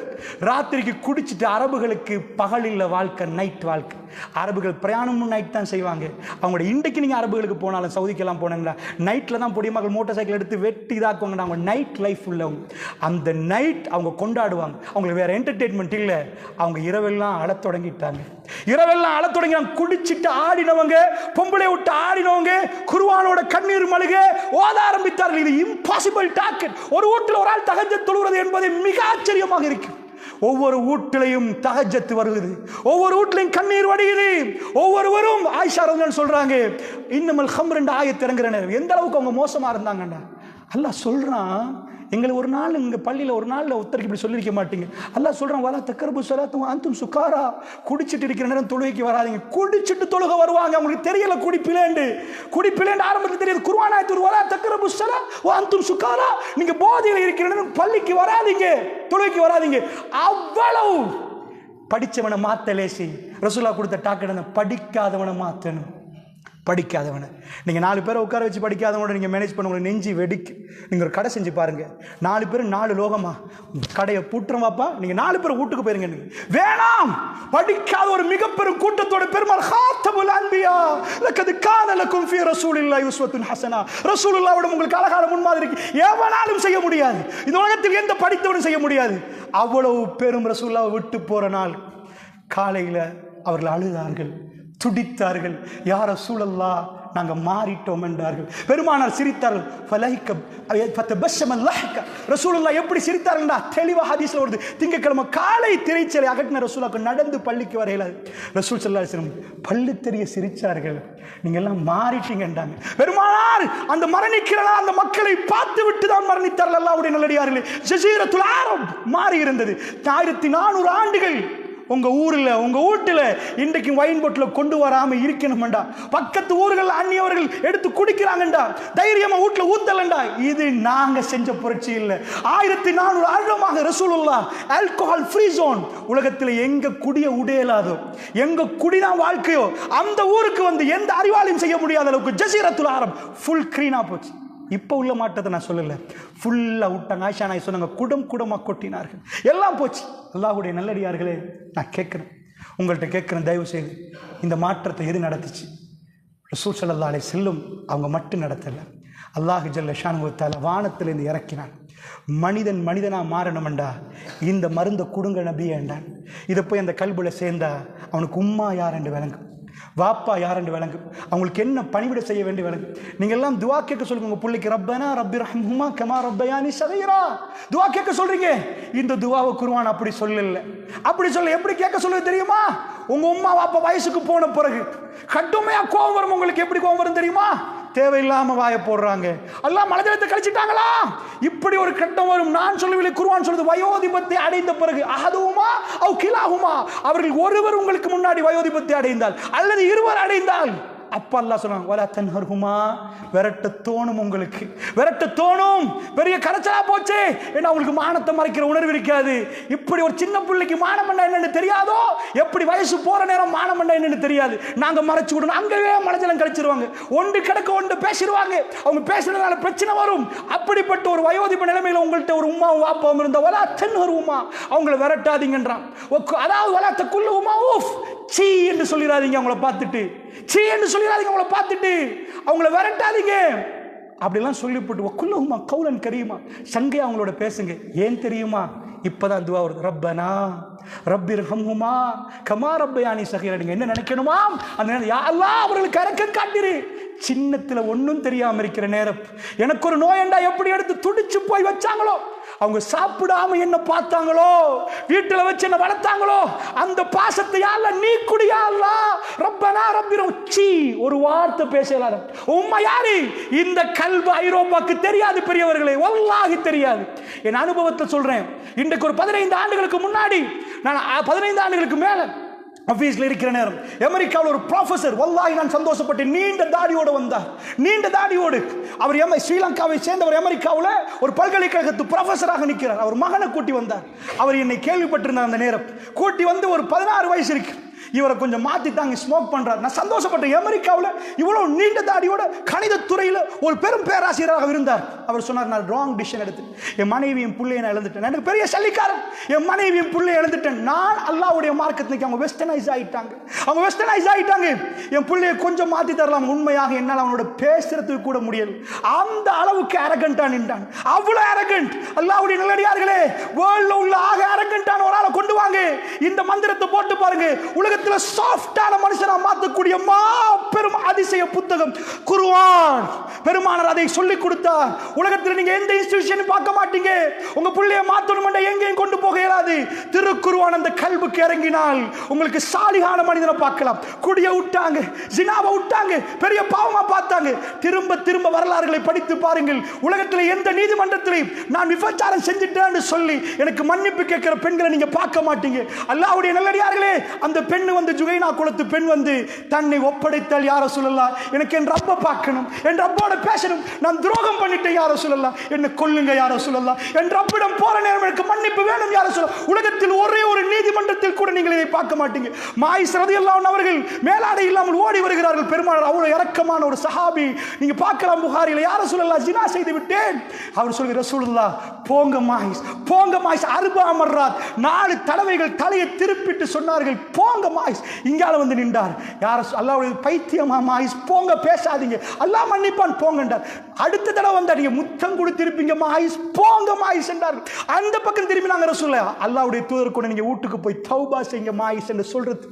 ராத்திரிக்கு குடிச்சிட்டு, அரபுகளுக்கு பகல் இல்ல வாழ்க்கை, நைட் வாழ்க்கை. அரபுகள் பிரயாணமும் நைட் தான் செய்வாங்க. அவங்களோட இன்றைக்கு நீங்க அரபுகளுக்கு போனாலும், சவுதிக்கெல்லாம் போனாங்களா, நைட்ல தான் பொடிமகள் மோட்டார் சைக்கிள் எடுத்து வெட்டி இதாக்குவாங்க. அவங்க நைட் லைஃப் உள்ளவங்க. அந்த நைட் அவங்க கொண்டாடுவாங்க. அவங்களுக்கு வேற என்டர்டெயின்மெண்ட் இல்லை. அவங்க இரவெல்லாம் அழத் தொடங்கிட்டாங்க. இரவெல்லாம் அழத் தொடங்கினாங்க. குடிச்சிட்டு ஆடினவங்க, பொம்பளை விட்டு ஆடினவங்க, குர்ஆனோட கண்ணீர் மல்க ஓத ஆரம்பித்தார்கள். இது இம்பாசிபிள் டார்கெட். ஒரு வீட்டில் ஒரு ஆள் தஹஜ்ஜத் தொழுகிறது என்பது மிக ஆச்சரியமாக இருக்கு. ஒவ்வொரு வீட்டிலையும் தஹஜ்ஜத் வருகிறது, ஒவ்வொரு வீட்டிலையும் கண்ணீர் வடியுது. ஒவ்வொருவரும் ஆயிஷா ரலியல்லாஹு சொல்றாங்க, இன்னமல் ஹம்ர் என்ற ஆயத் இறங்குற நேரம் எந்த அளவுக்கு அவங்க மோசமா இருந்தாங்கண்டா. அல்லாஹ் சொல்றான், எங்களை ஒரு நாள் இங்கே பள்ளியில் ஒரு நாளில் ஒருத்தருக்கு இப்படி சொல்லியிருக்க மாட்டீங்க. அல்லாஹ் சொல்கிறான், வலா தக்கரபு ஸலாத்தும் அன்தும் சுகாரா, குடிச்சிட்டு இருக்கிற நேரம் தொழுகைக்கு வராதிங்க. குடிச்சிட்டு தொழுக வருவாங்க. அவங்களுக்கு தெரியல குடிப்பிலேண்டு ஆரம்பத்தில் தெரியுது. குர்ஆன் ஆயத்து வலா தக்கரபு ஸலா வ அன்தும் சுகாரா, நீங்கள் போதையில் இருக்கிற நேரம் பள்ளிக்கு வராதிங்க, தொழுகைக்கு வராதிங்க. அவ்வளவு படித்தவனை மாற்ற லேசி. ரசூலுல்லாஹ் கொடுத்த டாக்கெட், படிக்காதவனை மாற்றணும். படிக்காதவனை நீங்கள் 4 பேரை உட்கார வச்சு படிக்காதவனோட நீங்கள் மேனேஜ் பண்ண உங்களுக்கு நெஞ்சு வெடிக்கு. நீங்கள் ஒரு கடை செஞ்சு பாருங்கள், 4 பேர் 4 லோகமா, கடையை பூட்டுறோம் வாப்பா, நீங்கள் 4 பேர் வீட்டுக்கு போயிருங்க. வேணாம், படிக்காத ஒரு மிகப்பெரும் கூட்டத்தோட பெருமாள் ஹாத்தமுல் அன்பியா லக்கத் கான லக்கும் ஃபீ ரசூலில்லாஹி உஸ்வத்துன் ஹஸனா, ரசூலுல்லாஹ்வோட உங்களுக்கு அழகான முன்மாதிரி எவனாலும் செய்ய முடியாது. இந்த உலகத்தில் எந்த படித்தவனும் செய்ய முடியாது. அவ்வளவு பெரும் ரசூலுல்லாஹ்வை விட்டு போற நாள் காலையில் அவர்கள் அழுதார்கள், துடித்தார்கள். யா ரசூலல்லாஹ், நாங்கள் மாறிட்டோம் என்றார்கள். பெருமானார் சிரித்தார்கள். ரசூலுல்லாஹ் எப்படி சிரித்தார்கள்டா தெளிவாக ஹதீஸ்ல வருது. திங்கட்கிழமை காலை திரைச்சலை அகற்றின ரசூலுல்லாஹ் நடந்து பள்ளிக்கு வரையில ரசூல் ஸல்லல்லாஹு அலைஹி வஸல்லம் பள்ளி தெரிய சிரிச்சார்கள். நீங்க எல்லாம் மாறிட்டீங்கன்றாங்க. பெருமானார் அந்த மரணிக்கிறனா அந்த மக்களை பார்த்து விட்டு தான் மரணித்தார்கள். அல்லாஹ்வுடைய நல்லடியார்களே, ஜஸீரத்துல் அரப் மாறி இருந்தது. 1400 ஆண்டுகள் உங்க ஊர்ல உங்க வீட்டுல இன்றைக்கு வைன் பாட்டில் கொண்டு வராம இருக்கணும்டா. பக்கத்து ஊர்கள் அந்நியவர்கள் எடுத்து குடிக்கிறாங்கடா, தைரியமா வீட்டுல ஊத்தலண்டா. இது நாங்க செஞ்ச புரட்சி இல்லை. 1400 ஆண்டுகளாக ரசூலுல்லாஹ் ஆல்கஹால் ஃப்ரீ ஜோன். உலகத்தில் எங்க குடிய உடையலாதோ, எங்க குடிதான் வாழ்க்கையோ, அந்த ஊருக்கு வந்து எந்த அறிவாளியும் செய்ய முடியாத அளவுக்கு ஜஸீரத்துல் அரப் ஃபுல் கிரீனா போச்சு. இப்போ உள்ள மாற்றத்தை நான் சொல்லலை, ஃபுல்லாக விட்டாங்க. ஆயிஷா நாய் சொன்னாங்க, குடமாக கொட்டினார்கள், எல்லாம் போச்சு. அல்லாஹ்வுடைய நல்லடியார்களே, நான் கேட்குறேன், உங்கள்கிட்ட கேட்குறேன், தயவு செய்து இந்த மாற்றத்தை எது நடத்துச்சு? ரசூல் ஸல்லல்லாஹு அலைஹி வஸல்லம் அவங்க மட்டும் நடத்தலை. அல்லாஹ் ஜல்ல ஷானஹு வ தஆலா வானத்திலிருந்து இறக்கினான். மனிதன் மனிதனாக மாறணும்டா, இந்த மருந்தை கொடுங்க நபியே என்றான். இதை போய் அந்த கல்புல சேர்ந்தா அவனுக்கு உம்மா யார் என்று விளங்கும், வாப்பா யார் என்று விளங்கும், அவங்களுக்கு என்ன பணிவிட செய்ய வேண்டிய விளங்கும். நீங்க எல்லாம் துவா கேட்க சொல்லுங்க உங்க பிள்ளைக்கு, ரப்பனா ரப்பிர்ஹம்ஹுமா கமா ரப்பயானி ஸகீரா. துவா கேட்க சொல்றீங்க. இந்த துவாவை குர்ஆன் அப்படி சொல்லல. அப்படி சொல்ல எப்படி கேட்க சொல்லுது தெரியுமா? உங்க உம்மா வாப்பா வயசுக்கு போன பிறகு கடுமையா கோபம் வரும். உங்களுக்கு எப்படி கோபம் வரும் தெரியுமா? தேவையில்லாம வாய போடுறாங்க, அல்லாஹ் மனதிலத்தை கழிச்சிட்டாங்களா, இப்படி ஒரு கட்டம் வரும். நான் சொல்லவில்லை, குர்ஆன் சொல்றது. வயோதிபத்தை அடைந்த பிறகு அஹதுமா அவ் கிலாஹுமா, அவர்கள் ஒருவர் உங்களுக்கு முன்னாடி வயோதிபத்தை அடைந்தால் அல்லது இருவர் அடைந்தால், அப்ப அல்லாஹ் சொல்றாங்க, வலா தன்ஹர்ஹுமா, விரட்ட தோணும், உங்களுக்கு விரட்ட தோணும். பெரிய கரைச்சலா போச்சு, ஏன்னா உங்களுக்கு மானத்தை மறைக்கிற உணர்வு இருக்காது. இப்படி ஒரு சின்ன பிள்ளைக்கு மானம் பண்ண என்னன்னு தெரியாதோ, எப்படி வயசு போற நேரம் மானம் பண்ண என்னன்னு தெரியாது, நாங்க மறைச்சு விடணும். அங்கவே மனஜலம் கழிச்சிருவாங்க, ஒன்று கிடக்க ஒன்று பேசிடுவாங்க. அவங்க பேசுறதுனால பிரச்சனை வரும். அப்படிப்பட்ட ஒரு வயோதிப நிலைமையில உங்கள்கிட்ட ஒரு உமாவும் வாப்பாவும் இருந்தா, வலா தன்ஹர்ஹுமா, அவங்கள விரட்டாதீங்கன்றான். அதாவது வலா தகுல்லுஹுமா உஃப், சீ என்று சொல்லிடாதீங்க அவங்கள பார்த்துட்டு, சீ என்று சொல்லிடாதீங்க அவங்கள பார்த்துட்டு, அவங்கள விரட்டாதீங்க. அப்படிலாம் சொல்லிவிட்டு வக்குல்லுஹுமா கௌலன் கரீமா, சங்கையா அவங்களோட பேசுங்க. ஏன் தெரியுமா? இப்பதான் துவா வருது, ரப்பனா ரப்பிர்ஹம்ஹுமா கமா ரப்பயானி ஸகீரா. நீங்க என்ன நினைக்கணுமா? அந்த யா அல்லாஹ் அவர்களுக்கு இரக்கம் காட்டிரு, சின்னத்தில் ஒன்றும் தெரியாமல் இருக்கிற நேரம் எனக்கு ஒரு நோயண்டா எப்படி எடுத்து துடிச்சு போய் வச்சாங்களோ, அவங்க சாப்பிடாம என்ன பார்த்தாங்களோ, வீட்டில் வச்சு என்ன வளர்த்தாங்களோ, அந்த பாசத்தை யார நீ குடியாளா ரப்பனா ரப்பிரும் சி ஒரு வார்த்தை பேசலாத உம்மா யாரு? இந்த கல்வி ஐரோப்பாக்கு தெரியாது பெரியவர்களே, வல்லாஹி தெரியாது. என் அனுபவத்தை சொல்றேன். இன்றைக்கு ஒரு 15 ஆண்டுகளுக்கு முன்னாடி, நான் 15 ஆண்டுகளுக்கு மேல ஆபீஸ்ல இருக்கிற நேரம், அமெரிக்காவில் ஒரு ப்ரொஃபசர், வல்லாஹி நான் சந்தோஷப்பட்டு, நீண்ட தாடியோடு வந்தார். நீண்ட தாடியோடு அவர் ஸ்ரீலங்காவை சேர்ந்தவர், அமெரிக்காவில் ஒரு பல்கலைக்கழகத்து ப்ரொஃபஸராக நிற்கிறார். அவர் மகனை கூட்டி வந்தார். அவர் என்னை கேள்விப்பட்டிருந்தார். அந்த நேரம் கூட்டி வந்து ஒரு 16 வயசு இருக்கு, இவரை கொஞ்சம் மாத்திட்டாங்க, ஸ்மோக் பண்றாரு. நான் சந்தோஷப்பட்டேன். அமெரிக்காவில் இவ்வளவு நீண்ட தாடியோட கணித துறையில் ஒரு பெரும் பேராசிரியராக இருந்தார். அவர் சொன்னார், நான் ராங் டிசிஷன் எடுத்து என் மனைவியும் பிள்ளையை நான் இழந்துட்டேன். எனக்கு பெரிய சல்லிக்காரன், என் மனைவியும் பிள்ளையை இழந்துட்டேன். நான் அல்லாஹ்வுடைய மார்க்கத்துக்கு அவங்க வெஸ்டர்னைஸ் ஆயிட்டாங்க, அவங்க வெஸ்டர்னைஸ் ஆயிட்டாங்க. என் பிள்ளையை கொஞ்சம் மாத்தி தரலாம். உண்மையாக என்னால் அவனோட பேசுறதுக்கு கூட முடியல. அந்த அளவுக்கு அரகண்டா நின்றான். அவ்வளவு அரகண்ட். அல்லாஹ்வுடைய நல்லடியார்களே, வேர்ல்ட்ல உள்ள ஆக அரகண்டான ஒரு ஆளை கொண்டு வாங்க, இந்த மந்திரத்தை போட்டு பாருங்க. உலகத்தில் சாஃப்டான மனுஷனா மாற்றக்கூடிய மாபெரும் அதிசய புத்தகம் குர்ஆன். பெருமானார் அதை சொல்லிக் கொடுத்தார். உலகத்தில் நீங்க எந்த இன்ஸ்டிடியூஷன் பார்க்க மாட்டீங்க. உங்க பிள்ளையை மாத்தணும் எங்கேயும் கொண்டு போக இயலாது. திருக்குர்ஆன் அந்த கல்புக்கு இறங்கினால் உங்களுக்கு சாலிகான மனிதனை பார்க்கலாம். குடிய விட்டாங்க, ஜினாவை விட்டாங்க, பெரிய பாவமா பார்த்தாங்க. திரும்ப திரும்ப வரலாறுகளை படித்து பாருங்கள். உலகத்தில் எந்த நீதிமன்றத்திலையும் நான் விபச்சாரம் செஞ்சுட்டேன்னு சொல்லி எனக்கு மன்னிப்பு கேட்கிற பெண்களை நீங்க பார்க்க மாட்டீங்க. அல்லாஹ்வுடைய நல்லடியார்களே, அந்த பெண் வந்து ஜுகைனா குலத்து பெண் வந்து தன்னை ஒப்படைத்தால், யார சொல்லலாம், எனக்கு என் ரப்ப பார்க்கணும், என் ரப்போட பேசணும், நான் துரோகம் பண்ணிட்டேன் யார சொல்லலாம், என்ன கொல்லுங்க யார சொல்லலாம், என் ரப்பிடம் போற நேரம் எனக்கு மன்னிப்பு வேணும் யார சொல்லலாம். உலகத்தில் ஒரே ஒரு நீதிமன்றத்தில் கூட நீங்கள் இதை பார்க்க மாட்டீங்க. மாயிஸ் ரலியல்லாஹு அன்ஹு அவர்கள் மேலாடை இல்லாமல் ஓடி வருகிறார்கள். பெருமானார் அவ்வளவு இரக்கமான ஒரு சஹாபி, நீங்க பார்க்கலாம் புகாரில, யார சொல்லலாம், ஜினா செய்து விட்டேன். அவர் சொல்லி, ரசூலுல்லாஹ் போங்க மாயிஸ், போங்க மாயிஸ். 40 மர்ராத் 4 தடவைகள் தலையை திருப்பிட்டு சொன்னார்கள், போங்க மாயிஸ். இங்கால வந்து நின்றார். யார அல்லாஹ்வுடைய பைத்தியமா மாயிஸ், போங்க பேசாதீங்க, அல்லாஹ் மன்னிப்பான் போங்கன்றார். அடுத்த தடவை வந்தார், நீங்க முத்தம் கொடுத்திருப்பீங்க மாயிஸ், போங்க மாயிஸ் என்றார். அந்த பக்கம் திரும்பி நாங்க ரசூலுல்லாஹ், அல்லாஹ்வுடைய தூதர் கூட நீங்க வீட்டுக்கு போய் தௌபா செய்யுங்க மாயிஸ் என்று சொல்றது.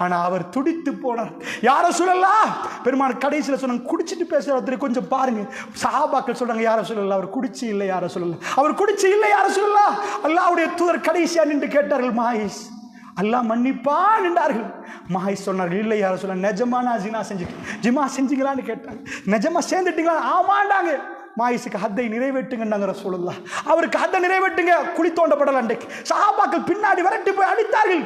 ஆனா அவர் துடித்து போனார். யார ரசூலுல்லாஹ், பெருமானார் கடைசியில் சொன்னாங்க, குடிச்சிட்டு பேசுறத கொஞ்சம் பாருங்க. சஹாபாக்கள் சொல்றாங்க, யார ரசூலுல்லாஹ் அவர் குடிச்சு இல்லை, யார ரசூலுல்லாஹ் அவர் குடிச்சு இல்லை, யார ரசூலுல்லாஹ். அல்லாஹ்வுடைய தூதர் கடைசியா நின்று கேட்டார்கள், மாயிஸ் அல்லாஹ் மன்னிப்பான் என்றார்கள். மாயிஸ் சொன்னார்கள், இல்லை யார சொல்ல, நிஜமா நான் ஜினா செஞ்சுட்டேன், ஜிமா செஞ்சீங்களான்னு கேட்டாங்க. நிஜமா சேர்ந்துட்டீங்களா? ஆமாண்டாங்க. மாயிஸுக்கு ஹத்தை நிறைவேற்றுங்கன்னாங்க ரசூலுல்லாஹ். அவருக்கு ஹத்தை நிறைவேற்றுங்க. குழி தோண்டப்படல. அன்றைக்கு சஹாபாக்கள் பின்னாடி விரட்டி போய் அடித்தார்கள்.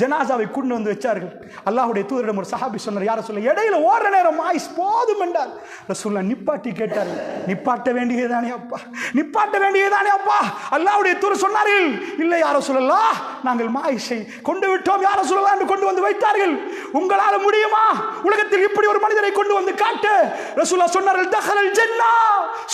ஜனாசாவை கொண்டு வந்து வச்சார்கள். அல்லாஹ்வுடைய தூதரிடம் ஒரு சஹாபி சொன்னார், யார சொல்ல, இடையில ஓடுற நேரம் மாயிஸ் போதும் என்றார். ரசூலுல்லாஹ் நிப்பாட்டி கேட்டார்கள், நிப்பாட்ட வேண்டியதானே அப்பா, நிப்பாட்ட வேண்டியதானே அப்பா. அல்லாஹ்வுடைய தூதர் சொன்னார்கள், இல்லை யார சொல்லலாம், நாங்கள் மாயிஸை கொண்டு விட்டோம் யார சொல்லலாம் என்று கொண்டு வந்து வைத்தார்கள். உங்களால் முடியுமா உலகத்தில் இப்படி ஒரு மனிதரை கொண்டு வந்து காட்டு? ரசூலுல்லாஹ் சொன்னார்கள், தஹலல் ஜன்னah,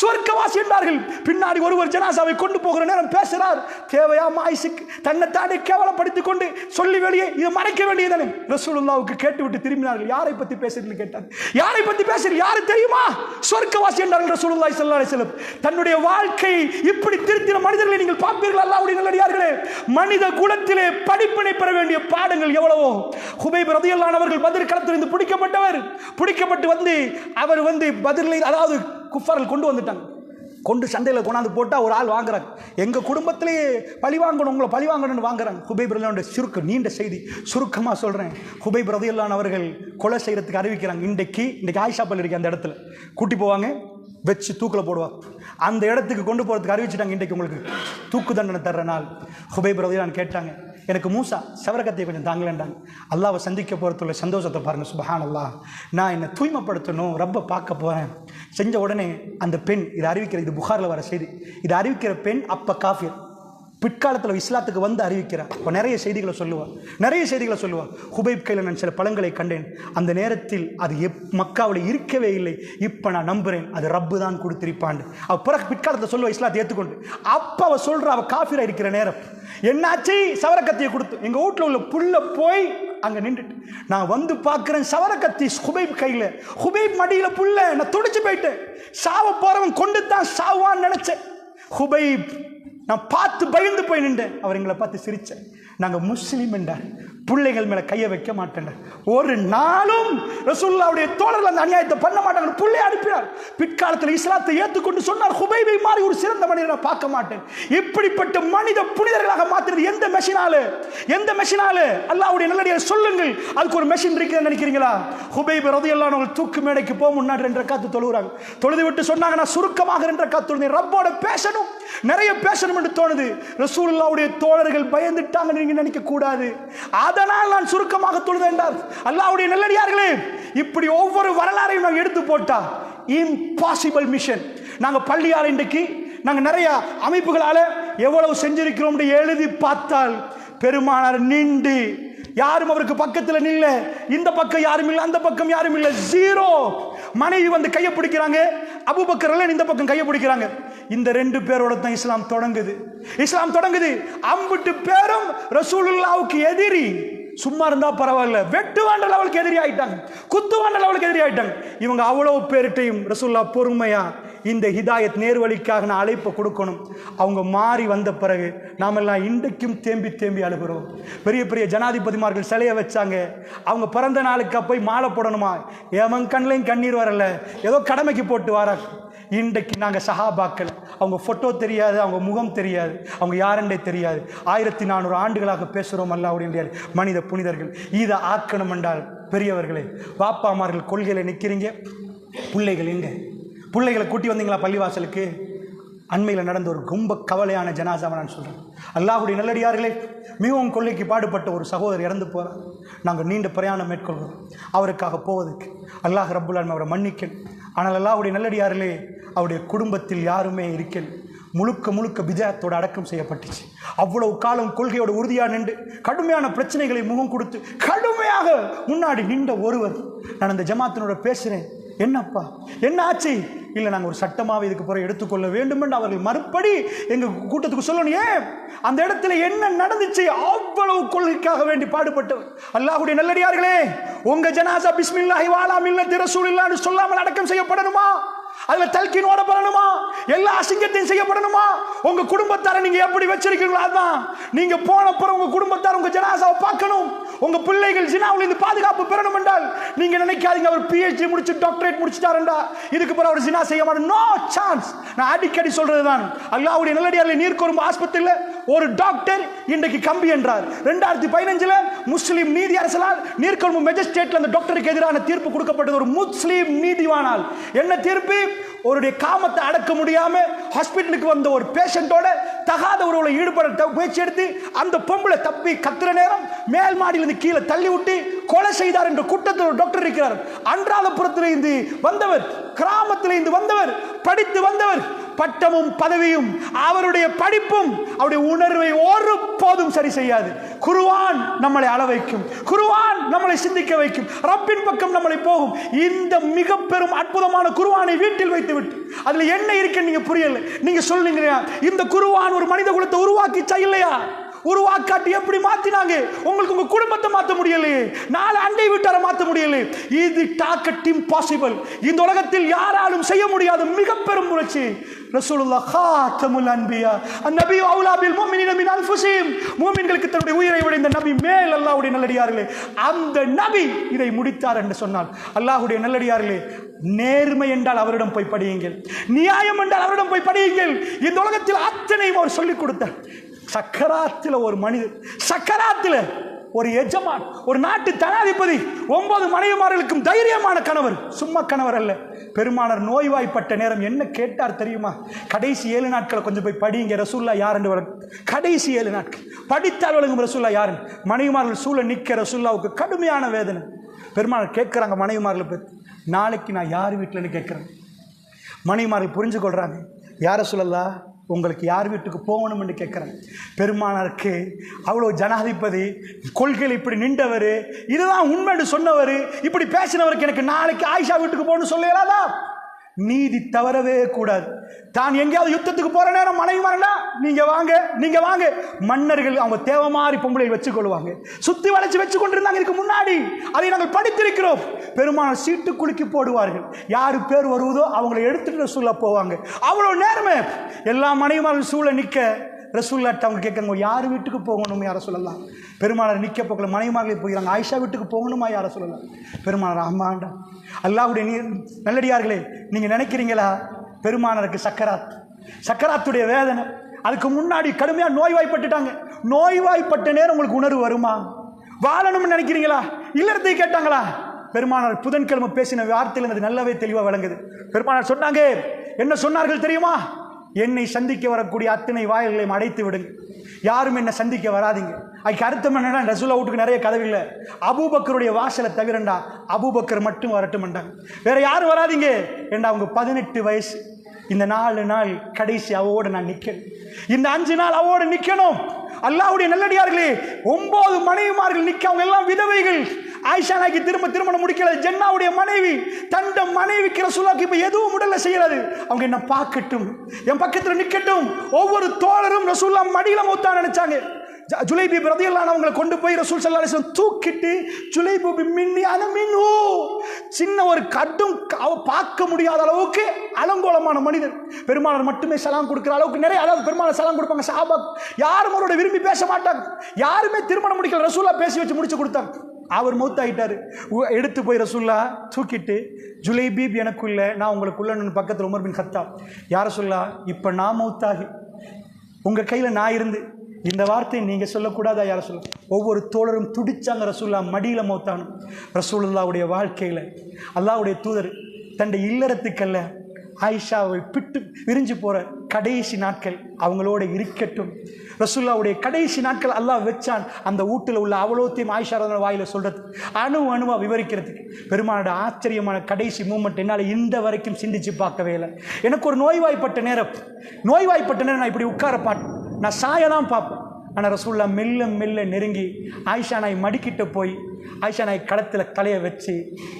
சொர்க்கவாசி என்றார்கள். பின்னாடி ஒருவர் ஜனாசாவை கொண்டு போகிற நேரம் பேசுறார், தேவையா மாயிஸுக்கு தன்னை தானே கேவலப்படுத்திக் கொண்டு சொல்லி இதை மறைக்க வேண்டியதானே? ரசூலுல்லாஹ்வுக்கு கேட்டுவிட்டு திரும்பினார்கள். யாரை பத்தி பேசுறீங்க கேட்டார். யாரை பத்தி பேசுறீங்க, யாரு தெரியுமா? சொர்க்கவாசி என்றார்கள் ரசூலுல்லாஹி ஸல்லல்லாஹு அலைஹி வஸல்லம். தன்னுடைய வாழ்க்கை இப்படி திருத்தின மனிதர்களை நீங்கள் பார்ப்பீர்கள். அல்லாஹ்வுடைய நல்லடியார்களே, மனித குலத்திலே படிப்பினை பெற வேண்டிய பாடங்கள் எவ்வளவோ. ஹுபைப் ரலியல்லாஹு அன்ஹு அவர்கள் பத்ர் களத்திலிருந்து பிடிக்கப்பட்டு வந்து அவர் வந்து பத்ரில், அதாவது குஃபார்கள் கொண்டு வந்துட்டாங்க. கொண்டு சந்தையில் கொண்டாந்து போட்டால் ஒரு ஆள் வாங்குறாங்க. எங்கள் குடும்பத்திலேயே பழி வாங்கணும், உங்களை பழி வாங்கணும்னு வாங்குறாங்க. ஹுபைப் ரலியல்லாஹு நீண்ட செய்தி சுருக்கமாக சொல்கிறேன். ஹுபைப் ரலியல்லாஹு அன்ஹு அவர்கள் கொலை செய்கிறதுக்கு அறிவிக்கிறாங்க. இன்றைக்கு ஆயிஷா பள்ளி இருக்கு, அந்த இடத்துல கூட்டி போவாங்க, வச்சு தூக்கில் போடுவாங்க. அந்த இடத்துக்கு கொண்டு போகிறதுக்கு அறிவிச்சிட்டாங்க, இன்றைக்கு உங்களுக்கு தூக்கு தண்டனை தர்ற நாள். ஹுபைப் ரலியல்லாஹு கேட்டாங்க, எனக்கு மூசா சவரகத்தையை கொஞ்சம் தாங்களேன்டாங்க. அல்லாவை சந்திக்க போகிறதுள்ள சந்தோஷத்தை பாருங்கள். சுப்ஹானல்லாஹ், நான் என்னை தூய்மைப்படுத்தணும், ரப்பை பார்க்க போகிறேன். செஞ்ச உடனே அந்த பெண், இதை அறிவிக்கிற, இது புகாரில் வர செய்தி, இதை அறிவிக்கிற பெண் அப்போ காஃபிர், பிற்காலத்தில் இஸ்லாத்துக்கு வந்து அறிவிக்கிறார். இப்போ நிறைய செய்திகளை சொல்லுவார். ஹுபைப் கையில் நான் சில பழங்களை கண்டேன். அந்த நேரத்தில் அது மக்காவில் இருக்கவே இல்லை. இப்போ நான் நம்புகிறேன் அது ரப்பு தான் கொடுத்திருப்பான். அவ பிறகு பிற்காலத்தில் சொல்லுவா, இஸ்லாத்தை ஏற்றுக்கொண்டு. அப்போ அவள் சொல்கிற, அவள் காஃபிராக இருக்கிற நேரம் என்னாச்சு, சவரக்கத்தியை கொடுத்து எங்கள் வீட்டில் உள்ள புல்ல போய் அங்கே நின்றுட்டு நான் வந்து பார்க்குறேன், சவரக்கத்தி ஹுபைப் கையில், ஹுபைப் மடியில் புல்ல. நான் துடிச்சு போயிட்டேன். சாவ போகிறவன் கொண்டு தான் சாவான்னு நினச்சேன். ஹுபைப் நான் பார்த்து பயந்து போய் நின்றேன். அவர் எங்களை பார்த்து சிரிச்சார். நாங்கள் முஸ்லீம் என்றார். பிள்ளைகள் மேல கையை வைக்க மாட்டேன். ஒரு நாளும் ரசூலுல்லாஹ்வுடைய தோழர்கள் அந்த அநியாயத்தை பண்ண மாட்டாங்க. பிள்ளை அனுப்பினார். பிற்காலத்தில் இஸ்லாத்தை ஏற்றுக்கொண்டு சொன்னார், ஹுபைபை மாதிரி ஒரு சிறந்த மனிதனை நான் பார்க்க மாட்டேன். இப்படிப்பட்ட மனித புனிதர்களாக மாற்றுறது எந்த மெஷினால? அல்லாஹ்வுடைய நல்லடியார் சொல்லுங்கள், அதுக்கு ஒரு மெஷின் இருக்குன்னு நினைக்கிறீங்களா? ஹுபைப் ரலியல்லாஹு அன்ஹு தூக்கு மேடைக்கு போக முன்னாடி 2 ரக்காத் தொழுகிறாங்க. தொழுது விட்டு சொன்னாங்க, நான் சுருக்கமாக 2 ரக்காத் தொழுதேன், ரப்போட பேசணும், நிறைய பேசணும் என்று தோணுது. ரசூலுல்லாஹ்வுடைய தோழர்கள் பயந்துட்டாங்க நீங்க நினைக்க கூடாது, அதனால் நான் சுருக்கமாக தொழுதேன்றார். அல்லாஹ்வுடைய நல்லடியார்களே, இப்படி ஒவ்வொரு வரலாறையும் நான் எடுத்து போட்டா இம்பாசிபிள் மிஷன். நாங்க பள்ளியால இன்றைக்கு நாங்க நிறைய அமைப்புகளால எவ்வளவு செஞ்சிருக்கிறோம் எழுதி பார்த்தால் பெருமானார் நின்று யாரும் அவருக்கு பக்கத்தில் நில்ல, இந்த பக்கம் யாரும் இல்லை, அந்த பக்கம் யாரும் இல்லை, ஜீரோ. மனைவி வந்து கையை பிடிக்கிறாங்க, அபூபக்கர் இந்த பக்கம் கையை பிடிக்கிறாங்க. இந்த 2 பேரோட தான் இஸ்லாம் தொடங்குது. அம்பிட்டு பேரும் ரசூலுல்லாஹ்வுக்கு எதிரி. சும்மா இருந்தா பரவாயில்ல, வெட்டுவாண்ட லெவலுக்கு எதிரி ஆயிட்டாங்க, குத்துவாண்ட லெவலுக்கு எதிரி ஆயிட்டாங்க. இவங்க அவ்வளவு பேர்ட்டையும் ரசூலுல்லாஹ் பொறுமையா இந்த ஹிதாயத் நேர்வழிக்காக நான் அழைப்பு கொடுக்கணும். அவங்க மாறி வந்த பிறகு நாமெல்லாம் இன்றைக்கும் தேம்பி அழுகிறோம். பெரிய பெரிய ஜனாதிபதிமார்கள் சிலையை வச்சாங்க, அவங்க பிறந்த நாளுக்கு போய் மாலை போடணுமா, எவன் கண்ணிலையும் கண்ணீர் வரல, ஏதோ கடமைக்கு போட்டு வராங்க. இன்றைக்கு நாங்கள் சஹாபாக்கள், அவங்க ஃபோட்டோ தெரியாது, அவங்க முகம் தெரியாது, அவங்க யாருன்றே தெரியாது, 1400 ஆண்டுகளாக பேசுகிறோம் அல்லாஹ்வுடைய மனித புனிதர்கள். இதை ஆக்கணும் என்றால் பெரியவர்களே, பாப்பாமார்கள் கொள்கையில் நிற்கிறீங்க, பிள்ளைகள் எங்க? பிள்ளைகளை கூட்டி வந்தீங்களா பள்ளிவாசலுக்கு? அண்மையில் நடந்த ஒரு ரொம்ப கவலையான ஜனாசாவை நான் சொல்கிறேன். அல்லாஹ்வுடைய நல்லடியார்களே, மிகவும் கொள்ளைக்கு பாடுபட்ட ஒரு சகோதரர் இறந்து போகிறார். நாங்கள் நீண்ட பிரயாணம் மேற்கொள்கிறோம் அவருக்காக போவதுக்கு. அல்லாஹ் ரப்புல் ஆலமீன் அவரை மன்னிக்கணும். ஆனால் அல்லாஹ்வுடைய நல்லடியார்களே, அவருடைய குடும்பத்தில் யாருமே இருக்கல், முழுக்க பிஜாத்தோடு அடக்கம் செய்யப்பட்டுச்சு. அவ்வளவு காலம் கொள்கையோட உறுதியாக நின்று கடுமையான பிரச்சனைகளை முகம் கொடுத்து கடுமையாக முன்னாடி நின்ற ஒருவர், நான் அந்த ஜமாத்தினோட பேசுகிறேன், என்னப்பா என்ன ஆச்சு? இல்லை, நாங்கள் ஒரு சட்டமாவை இதுக்கு பிறகு எடுத்துக்கொள்ள வேண்டும் என்று அவர்கள் மறுபடி எங்கள் கூட்டத்துக்கு சொல்லணும். ஏன் அந்த இடத்துல என்ன நடந்துச்சு? அவ்வளவு கொள்கைக்காக வேண்டி பாடுபட்டவர். அல்லாஹ்வுடைய நல்லடியார்களே, உங்க ஜனாசா பிஸ்மில்லாஹி வஅலா மில்லத்தி ரசூலில்லாஹ்னு சொல்லாமல் அடக்கம் செய்யப்படணுமா? அதுல தல்கீன் ஓடப்படணுமா? எல்லா அசிங்கத்தையும் செய்யப்படணுமா? உங்க குடும்பத்தாரை நீங்க எப்படி வச்சிருக்கீங்களோ அதான். நீங்க போன பிறகு உங்க குடும்பத்தார் உங்க ஜனாசாவை பார்க்கணும். உங்க பிள்ளைகள் ஜினாவுல இருந்து பாதுகாப்பு பெறணும் என்றால் நீங்க நினைக்காதீங்க அவர் PhD முடிச்சு டாக்டரேட் முடிச்சிட்டாருண்டா இதுக்கு பிறகு அவர் ஜினா செய்ய மாட்டார். No chance. நான் அடிக்கடி சொல்றதுதான், அல்லாஹ்வுடைய நல்லடியார்களே, நீர்கொழும்பு ஆஸ்பத்திரியில் ஒரு டாக்டர் இன்றைக்கு கம்பி என்றார். 2015 முஸ்லிம் நீதி அரசால் நீர்கொழும்பு மெஜிஸ்ட்ரேட்ல அந்த டாக்டருக்கு எதிரான தீர்ப்பு கொடுக்கப்பட்டது. ஒரு முஸ்லிம் நீதிவானால் என்ன தீர்ப்பு? அவருடைய காமத்தை அடக்க முடியாம ஹாஸ்பிட்டலுக்கு வந்த ஒரு பேஷண்டோட தகாத உறவுல ஈடுபட முயற்சி எடுத்து அந்த பொம்பளை தப்பி கத்துற நேரம் மேல் மாடியிலிருந்து கீழே தள்ளி விட்டு கொலை செய்தார் என்ற குற்றத்தில் ஒரு டாக்டர் இருக்கிறார். அன்றாதபுரத்திலிருந்து வந்தவர், கிராமத்திலிருந்து வந்தவர், படித்து வந்தவர், பட்டமும் பதவியும் அவருடைய படிப்பும் அவருடைய உணர்வை ஒருபோதும் சரி செய்யாது. குர்ஆன் நம்மளை அள வைக்கும், குர்ஆன் நம்மளை சிந்திக்க வைக்கும், ரப்பின் பக்கம் நம்மளை போகும். இந்த மிக பெரும் அற்புதமான குர்ஆனை வீட்டில் வைத்து விட்டு அதுல என்ன இருக்குன்னு நீங்க புரியல. நீங்க சொல்லுங்க, இந்த குர்ஆன் ஒரு மனித குலத்தை உருவாக்கிச்சா இல்லையா? உருவாக்காட்டி எப்படி மாத்தினாங்க? உங்களுக்கு உங்க குடும்பத்தை மாற்ற முடியலையே, 4 அண்டை வீட்டாரை மாற்ற முடியலையே. இது டாக்கட் இம்பாசிபிள். இந்த உலகத்தில் யாராலும் செய்ய முடியாத மிக பெரும் முயற்சி. ரசூலுல்லாஹ் காத்தமுல் அன்பியா அந்நபி அவுலா பில் முஃமினீன மின் அன்ஃபுஸிஹிம். முஃமின்களுக்கு தன்னுடைய உயிரை விட இந்த நபி மேல். அல்லாஹ்வுடைய நல்லடியார்களே, அந்த நபி இதை முடித்தார் என்று சொன்னால், அல்லாஹ்வுடைய நல்லடியார்களே, நேர்மை என்றால் அவரிடம் போய் படியுங்கள், நியாயம் என்றால் அவரிடம் போய் படியுங்கள். இந்த உலகத்தில் அத்தனையும் அவர் சொல்லிக் கொடுத்தார். சக்கராத்தில் ஒரு மனிதர், சக்கராத்தில் ஒரு எஜமான், ஒரு நாட்டு ஜனாதிபதி, 9 மனைவிமார்களுக்கும் தைரியமான கணவர், சும்மா கணவர் அல்ல. பெருமானார் நோய்வாய்ப்பட்ட நேரம் என்ன கேட்டார் தெரியுமா? கடைசி 7 நாட்களை கொஞ்சம் போய் படிங்க, ரசூலுல்லாஹ் யார் என்று வரும். கடைசி 7 நாட்கள் படித்தால் வழங்கும் ரசூலுல்லாஹ் யார். மனைவிமார்கள் சூழ நிற்க ரசூலுல்லாஹ்வுக்கு கடுமையான வேதனை. பெருமானார் கேட்கிறாங்க மனைவிமார்களை பற்றி, நாளைக்கு நான் யார் வீட்டில்னு கேட்குறேன். மனைவிமார்கள் புரிஞ்சு கொள்றாங்க, யார் ரசூலுல்லாஹ் உங்களுக்கு யார் வீட்டுக்கு போகணும் என்று கேட்குறேன். பெருமானாருக்கு அவ்வளோ ஜனாதிபதி, கொள்கையில் இப்படி நின்றவர், இதுதான் உண்மைன்னு சொன்னவர், இப்படி பேசினவருக்கு எனக்கு நாளைக்கு ஆயிஷா வீட்டுக்கு போகணும்னு சொல்லலாதா? நீதி தவறவே கூடாது. தான் எங்கேயாவது யுத்தத்துக்கு போற நேரம் மனைவி வரண்டா, நீங்க வாங்க நீங்க வாங்க. மன்னர்கள் அவங்க தேவை மாதிரி பொம்பளை வச்சுக்கொள்வாங்க, சுத்தி வளைச்சு வச்சு கொண்டிருந்தாங்க இதுக்கு முன்னாடி. அதை நாங்கள் படித்திருக்கிறோம். பெருமானார் சீட்டு குலுக்கி போடுவார்கள், யாரு பேர் வருவதோ அவங்களை எடுத்துட்டு ரசூலுல்லாஹ் போவாங்க. அவ்வளவு நேரமே எல்லா மனைவிமார்கள் சூழ நிற்க ரசூல்லாட்ட அவங்க கேட்குறாங்க, யார் வீட்டுக்கு போகணும் யாரை சொல்லலாம்? பெருமானார் நிற்க போக்கல மனைவிமார்களே போகிறாங்க, ஆயிஷா வீட்டுக்கு போகணுமா யாரை சொல்லலாம்? பெருமானார் ஆமாண்டா. அல்லாஹ்வுடைய நல்லடியார்களே, நீங்கள் நினைக்கிறீங்களா பெருமானாருக்கு சக்கராத்துடைய வேதனை, அதுக்கு முன்னாடி கடுமையாக நோய்வாய்ப்பட்டுட்டாங்க. நோய்வாய்ப்பட்ட நேரம் உங்களுக்கு உணர்வு வருமா? வாழணும்னு நினைக்கிறீங்களா? இல்லறத்தை கேட்டாங்களா? பெருமானார் புதன்கிழமை பேசின வார்த்தையில் அது நல்லாவே தெளிவாக விளங்குது. பெருமானார் சொன்னாங்க, என்ன சொன்னார்கள் தெரியுமா? என்னை சந்திக்க வரக்கூடிய அத்தனை வாயில்களையும் அடைத்து விடுங்க, யாரும் என்னை சந்திக்க வராதிங்க. அதுக்கு அர்த்தம் என்னன்னா, ரசூலா வீட்டுக்கு நிறைய கதவு இல்லை, அபூபக்கருடைய வாசலை தவிரண்டா அபூபக்கர் மட்டும் வரட்டும்ண்டாங்க, வேற யாரும் வராதிங்க ஏண்டா அவங்க 18 வயசு. இந்த 4 நாள் கடைசி அவோடு நான் நிற்கணும், இந்த 5 நாள் அவோடு நிற்கணும். அல்லாஹ்வுடைய நல்லடியார்களே, 9 மனைவிமார்கள் நிற்க, அவங்க எல்லாம் விதவைகள். ஆயிஷா நாய்க்கு திருமணம் முடிக்கல, ஜன்னாவுடைய மனைவி. தண்ட மனைவிக்கு ரசூலுல்லாஹ்க்கு இப்ப எதுவும் உடல்ல செய்யறது, அவங்க என்ன பார்க்கட்டும், என் பக்கத்துல நிக்கட்டும். ஒவ்வொரு தோழரும் ரசூலுல்லாஹ் மடியில மௌத்தா நினைச்சாங்க. ஜுலைபீப் ரலியல்லாஹு அன்ஹு அவங்களை கொண்டு போய் ரசூல் ஸல்லல்லாஹு அலைஹி வஸல்லம் தூக்கிட்டு, ஜுலைபீப் மின்னி அன மின்ஹு, சின்ன ஒரு கட்டும் பார்க்க முடியாத அளவுக்கு அலங்கோலமான மனிதர். பெருமானார் மட்டுமே சலாம் கொடுக்கிற அளவுக்கு நிறைய, அதாவது பெருமானார் சலாம் கொடுப்பாங்க, சஹாபா யாரும் அவரோட விரும்பி பேச மாட்டாங்க. யாருமே திருமணம் முடிக்கல, ரசூலுல்லாஹ் பேசி வச்சு முடிச்சு கொடுத்தாங்க. அவர் மௌத்தாயிட்டாரு. எடுத்து போய் ரசூலுல்லாஹ் தூக்கிட்டு, ஜுலைபீப் எனக்குள்ள, நான் உங்களுக்குள்ள பக்கத்தில் உமர் பின் கத்தாப், யார சொல்லா இப்போ நான் மௌத்தாகி உங்கள் கையில் நான் இருந்து இந்த வார்த்தையை நீங்கள் சொல்லக்கூடாதா யார சொல்ல? ஒவ்வொரு தோழரும் துடிச்சாங்க. ரசூலுல்லாஹ் மடியில் மௌத்தானும். ரசூலுல்லாஹ்வுடைய வாழ்க்கையில் அல்லாஹ்வுடைய தூதர் தன்னுடைய இல்லறத்துக்கல்ல, ஆயிஷாவை பிட்டு விரிஞ்சு போகிற கடைசி நாட்கள் அவங்களோட இருக்கட்டும். ரசூலுல்லாஹ்வுடைய கடைசி நாட்கள் அல்லாஹ் வச்சான். அந்த வீட்டில் உள்ள அவ்வளோத்தையும் ஆயிஷா வாயில சொல்றது, அணுவா விவரிக்கிறதுக்கு. பெருமானோட ஆச்சரியமான கடைசி மூமெண்ட் என்னால் இந்த வரைக்கும் சிந்திச்சு பார்க்கவே இல்லை. எனக்கு ஒரு நோய்வாய்ப்பட்ட நேரம் நான் இப்படி உட்கார நான் சாய தான் பார்ப்பேன். ஆனால் ரசூலுல்லாஹ் மெல்ல மெல்ல நெருங்கி ஆயிஷா நாய் மடிக்கிட்ட போய் ஆயிஷா நாய் களத்தில் தலையை வச்சு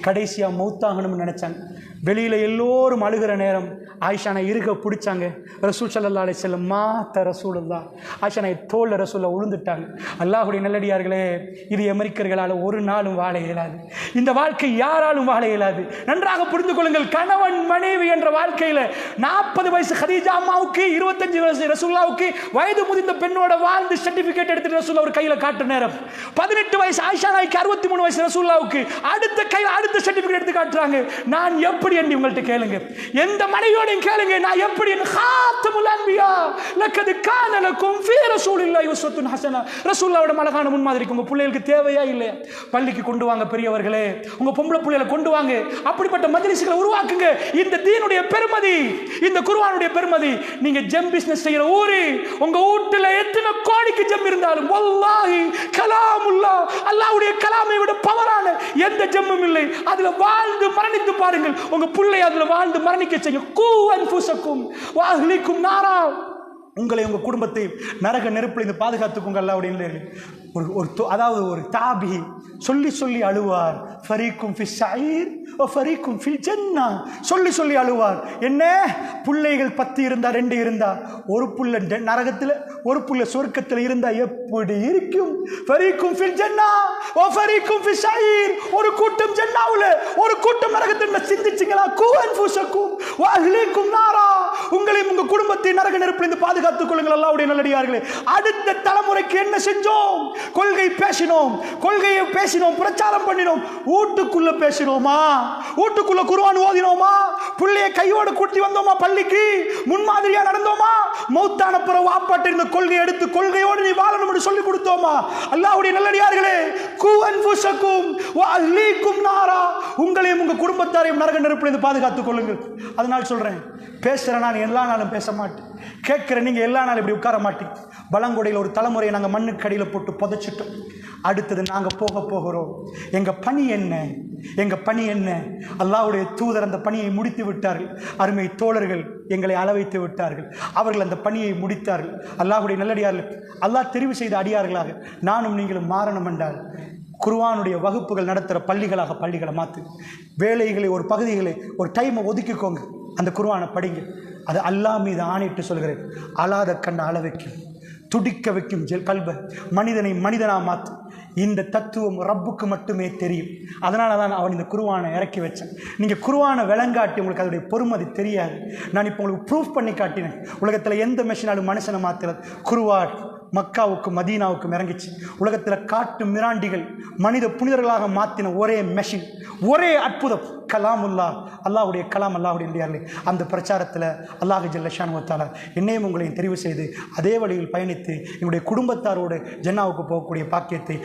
கடைசியாக மௌத்தாகணும்னு நினச்சாங்க. வெளியில் எல்லோரும் அழுகிற நேரம் ஆயிஷா நாய் இருக பிடிச்சாங்க. ரசூல் ஸல்லல்லாஹு அலைஹி வஸல்லம் மாத்த ரசூலுல்லாஹ், ஆயிஷா நாய் தோல்ல ரசூலுல்லாஹ் உழுந்துட்டாங்க. அல்லாஹ்வுடைய நல்லடியார்களே, இது அமெரிக்கர்களால் ஒரு நாளும் வாழ இயலாது. இந்த வாழ்க்கை யாராலும் வாழ இயலாது. நன்றாக புரிந்து கொள்ளுங்கள். கணவன் மனைவி என்ற வாழ்க்கையில் 40 வயசு ஹதீஜா அம்மாவுக்கு, 25 வயசு ரசூலுல்லாஹ்வுக்கு வயது முதிர்ந்த பெண்ணோட வாழ்ந்து சர்டிபிகேட் எடுத்துட்டு ரசூலுல்லாஹ் ஒரு கையில் காட்டுற நேரம், 18 வயசு ஆயிஷா நாய்க்கு, 63 வயசு ரசூலுல்லாஹ்வுக்கு அடுத்த கையில் அடுத்த சர்டிபிகேட் எடுத்து காட்டுறாங்க. நான் எப்படி என்று உங்கள்கிட்ட கேளுங்க, எந்த மனைவியோடையும் கேளுங்க, நான் எப்படி ஹாத்தமுல் அன்பியா லக்கத் கான லக்கும் ஃபீ ரசூலில்லாஹி உஸ்வத்துன் ஹஸனா. ரசூலுல்லாஹ்வோட அழகான முன்மாதிரிக்கு உங்க பிள்ளைகளுக்கு தேவையா இல்லையா? பள்ளிக்கு கொண்டு வாங்க பெரியவர்களே, உங்க பொம்பளை பிள்ளைகளை கொண்டு வாங்க, அப்படிப்பட்ட மஜ்லிஸ்களை உருவாக்குங்க. இந்த தீனுடைய பெருமதி, இந்த குர்ஆனுடைய பெருமதி. நீங்க ஜெம் பிசினஸ் செய்யற ஊரு, உங்க வீட்டுல எத்தனை கோடிக்கு ஜெம் இருந்தாலும் வல்லாஹி கலாமுல்லாஹ், அல்லாஹ்வுடைய கலாமை விட பவரான எந்த ஜெம்மும் இல்லை. அதுல வாழ்ந்து மரணித்து பாருங்கள், உங்க பிள்ளை அதுல வாழ்ந்து மரணிக்க செய்ய. கூ அன்ஃபுஸக்கும் வ அஹ்லிக்கும் நாரா, உங்களை உங்க குடும்பத்தை நரக நெருப்பில் இருந்து பாதுகாத்துக்கோங்க. அல்லாஹ்வுடைய அதாவது ஒரு தாபி சொல்லி அழுவார், ஃபரீக்கும் ஃபிஸ் ஸஈர் வ ஃபரீக்கும் ஃபில் ஜன்னah, சொல்லி அழுவார். என்ன பிள்ளைகள் 10 இருந்தா 2 இருந்தா, ஒரு புள்ள நரகத்தில் ஒரு புள்ள சொர்க்கத்தில் இருந்தா எப்படி இருக்கும்? ஃபரீக்கும் ஃபில் ஜன்னah வ ஃபரீக்கும் ஃபிஸ் ஸஈர், ஒரு கூட்டம் ஜன்னாவுல ஒரு கூட்டம் நரகத்தில். சிந்திச்சீங்களா? கூ அன்ஃபுஸக்கும் வ அஹ்லிக்கும் நாரா, உங்களையும் உங்க குடும்பத்தை நரக நெருப்பில் இருந்து பாதுகாத்துக் கொள்ளுங்கள். அல்லாஹ்வுடைய நல்லடியார்களே, அடுத்த தலைமுறைக்கு என்ன செஞ்சோம்? கொள்கை பேசினோம், பிரச்சாரம் பண்ணினோம். வீட்டுக்குள்ள பேசினோமா? வீட்டுக்குள்ள குர்ஆன் ஓதினோமா? புள்ளைய கையோட கூட்டி வந்தோமா? பள்ளிக்கு முன்மாதிரியா நடந்தோமா? மௌத்தான பிறகு வாப்பாட்ட இருந்த கொள்கை எடுத்து கொள்கையோடு நீ வாழணும் என்று சொல்லி கொடுத்தோமா? அல்லாஹ்வுடைய நல்லடியார்களே, கூ அன்ஃபுஸக்கும் வ அஹ்லிக்கும் நாரா, உங்களையும் உங்க குடும்பத்தாரையும் நரக நெருப்பிலிருந்து பாதுகாத்துக் கொள்ளுங்கள். அதனால் சொல்றேன், பேசுற நான் எல்லா நாளும் பேச மாட்டேன், கேட்கிற நீங்க எல்லா நாளும் இப்படி உட்கார மாட்டீங்க. பழங்குடியில் ஒரு தலைமுறையை நாங்கள் மண்ணுக்கு அடியில் போட்டு புதைச்சிட்டோம். அடுத்தது நாங்கள் போகிறோம். எங்கள் பணி என்ன? அல்லாஹ்வுடைய தூதர் அந்த பணியை முடித்து விட்டார்கள். அருமை தோழர்கள் எங்களை அளவைத்து விட்டார்கள். அவர்கள் அந்த பணியை முடித்தார்கள். அல்லாஹ்வுடைய நல்லடியார்கள், அல்லாஹ் தெரிவு செய்த அடியார்களாக நானும் நீங்களும் மாறணும் என்றால் குர்ஆனுடைய வகுப்புகள் நடத்துகிற பள்ளிகளை மாற்று. வேலைகளை ஒரு பகுதிகளை ஒரு டைமை ஒதுக்கிக்கோங்க, அந்த குர்ஆனை படிங்க. அது அல்லாஹ் மீது ஆணையிட்டு சொல்கிறேன், அழாத கண்ண அள வைக்கும், துடிக்க வைக்கும் கல்ப, மனிதனை மனிதனா மாற்றும். இந்த தத்துவம் ரப்புக்கு மட்டுமே தெரியும். அதனால தான் அவன் இந்த குர்ஆனை இறக்கி வச்சான். நீங்கள் குர்ஆனை விளங்காட்டி உங்களுக்கு அதோடைய பொறுமதி தெரியாது. நான் இப்போ உங்களுக்கு ப்ரூஃப் பண்ணி காட்டினேன். உலகத்தில் எந்த மெஷினாலும் மனுஷனை மாற்றுறது. குர்ஆன் மக்காவுக்கும் மதீனாவுக்கும் இறங்கிச்சு. உலகத்தில் காட்டு மிராண்டிகள் மனித புனிதர்களாக மாற்றின ஒரே மெஷின், ஒரே அற்புதம் கலாமுல்லா, அல்லாஹ்வுடைய கலாம், அல்லாஹ்வுடைய இல்லையார்களே. அந்த பிரச்சாரத்தில் அல்லாஹ் ஜல்ல ஷானஹு வ தஆலா என்னையும் உங்களையும் தெரிவு செய்து அதே வழியில் பயணித்து என்னுடைய குடும்பத்தாரோடு ஜன்னாவுக்கு போகக்கூடிய பாக்கியத்தை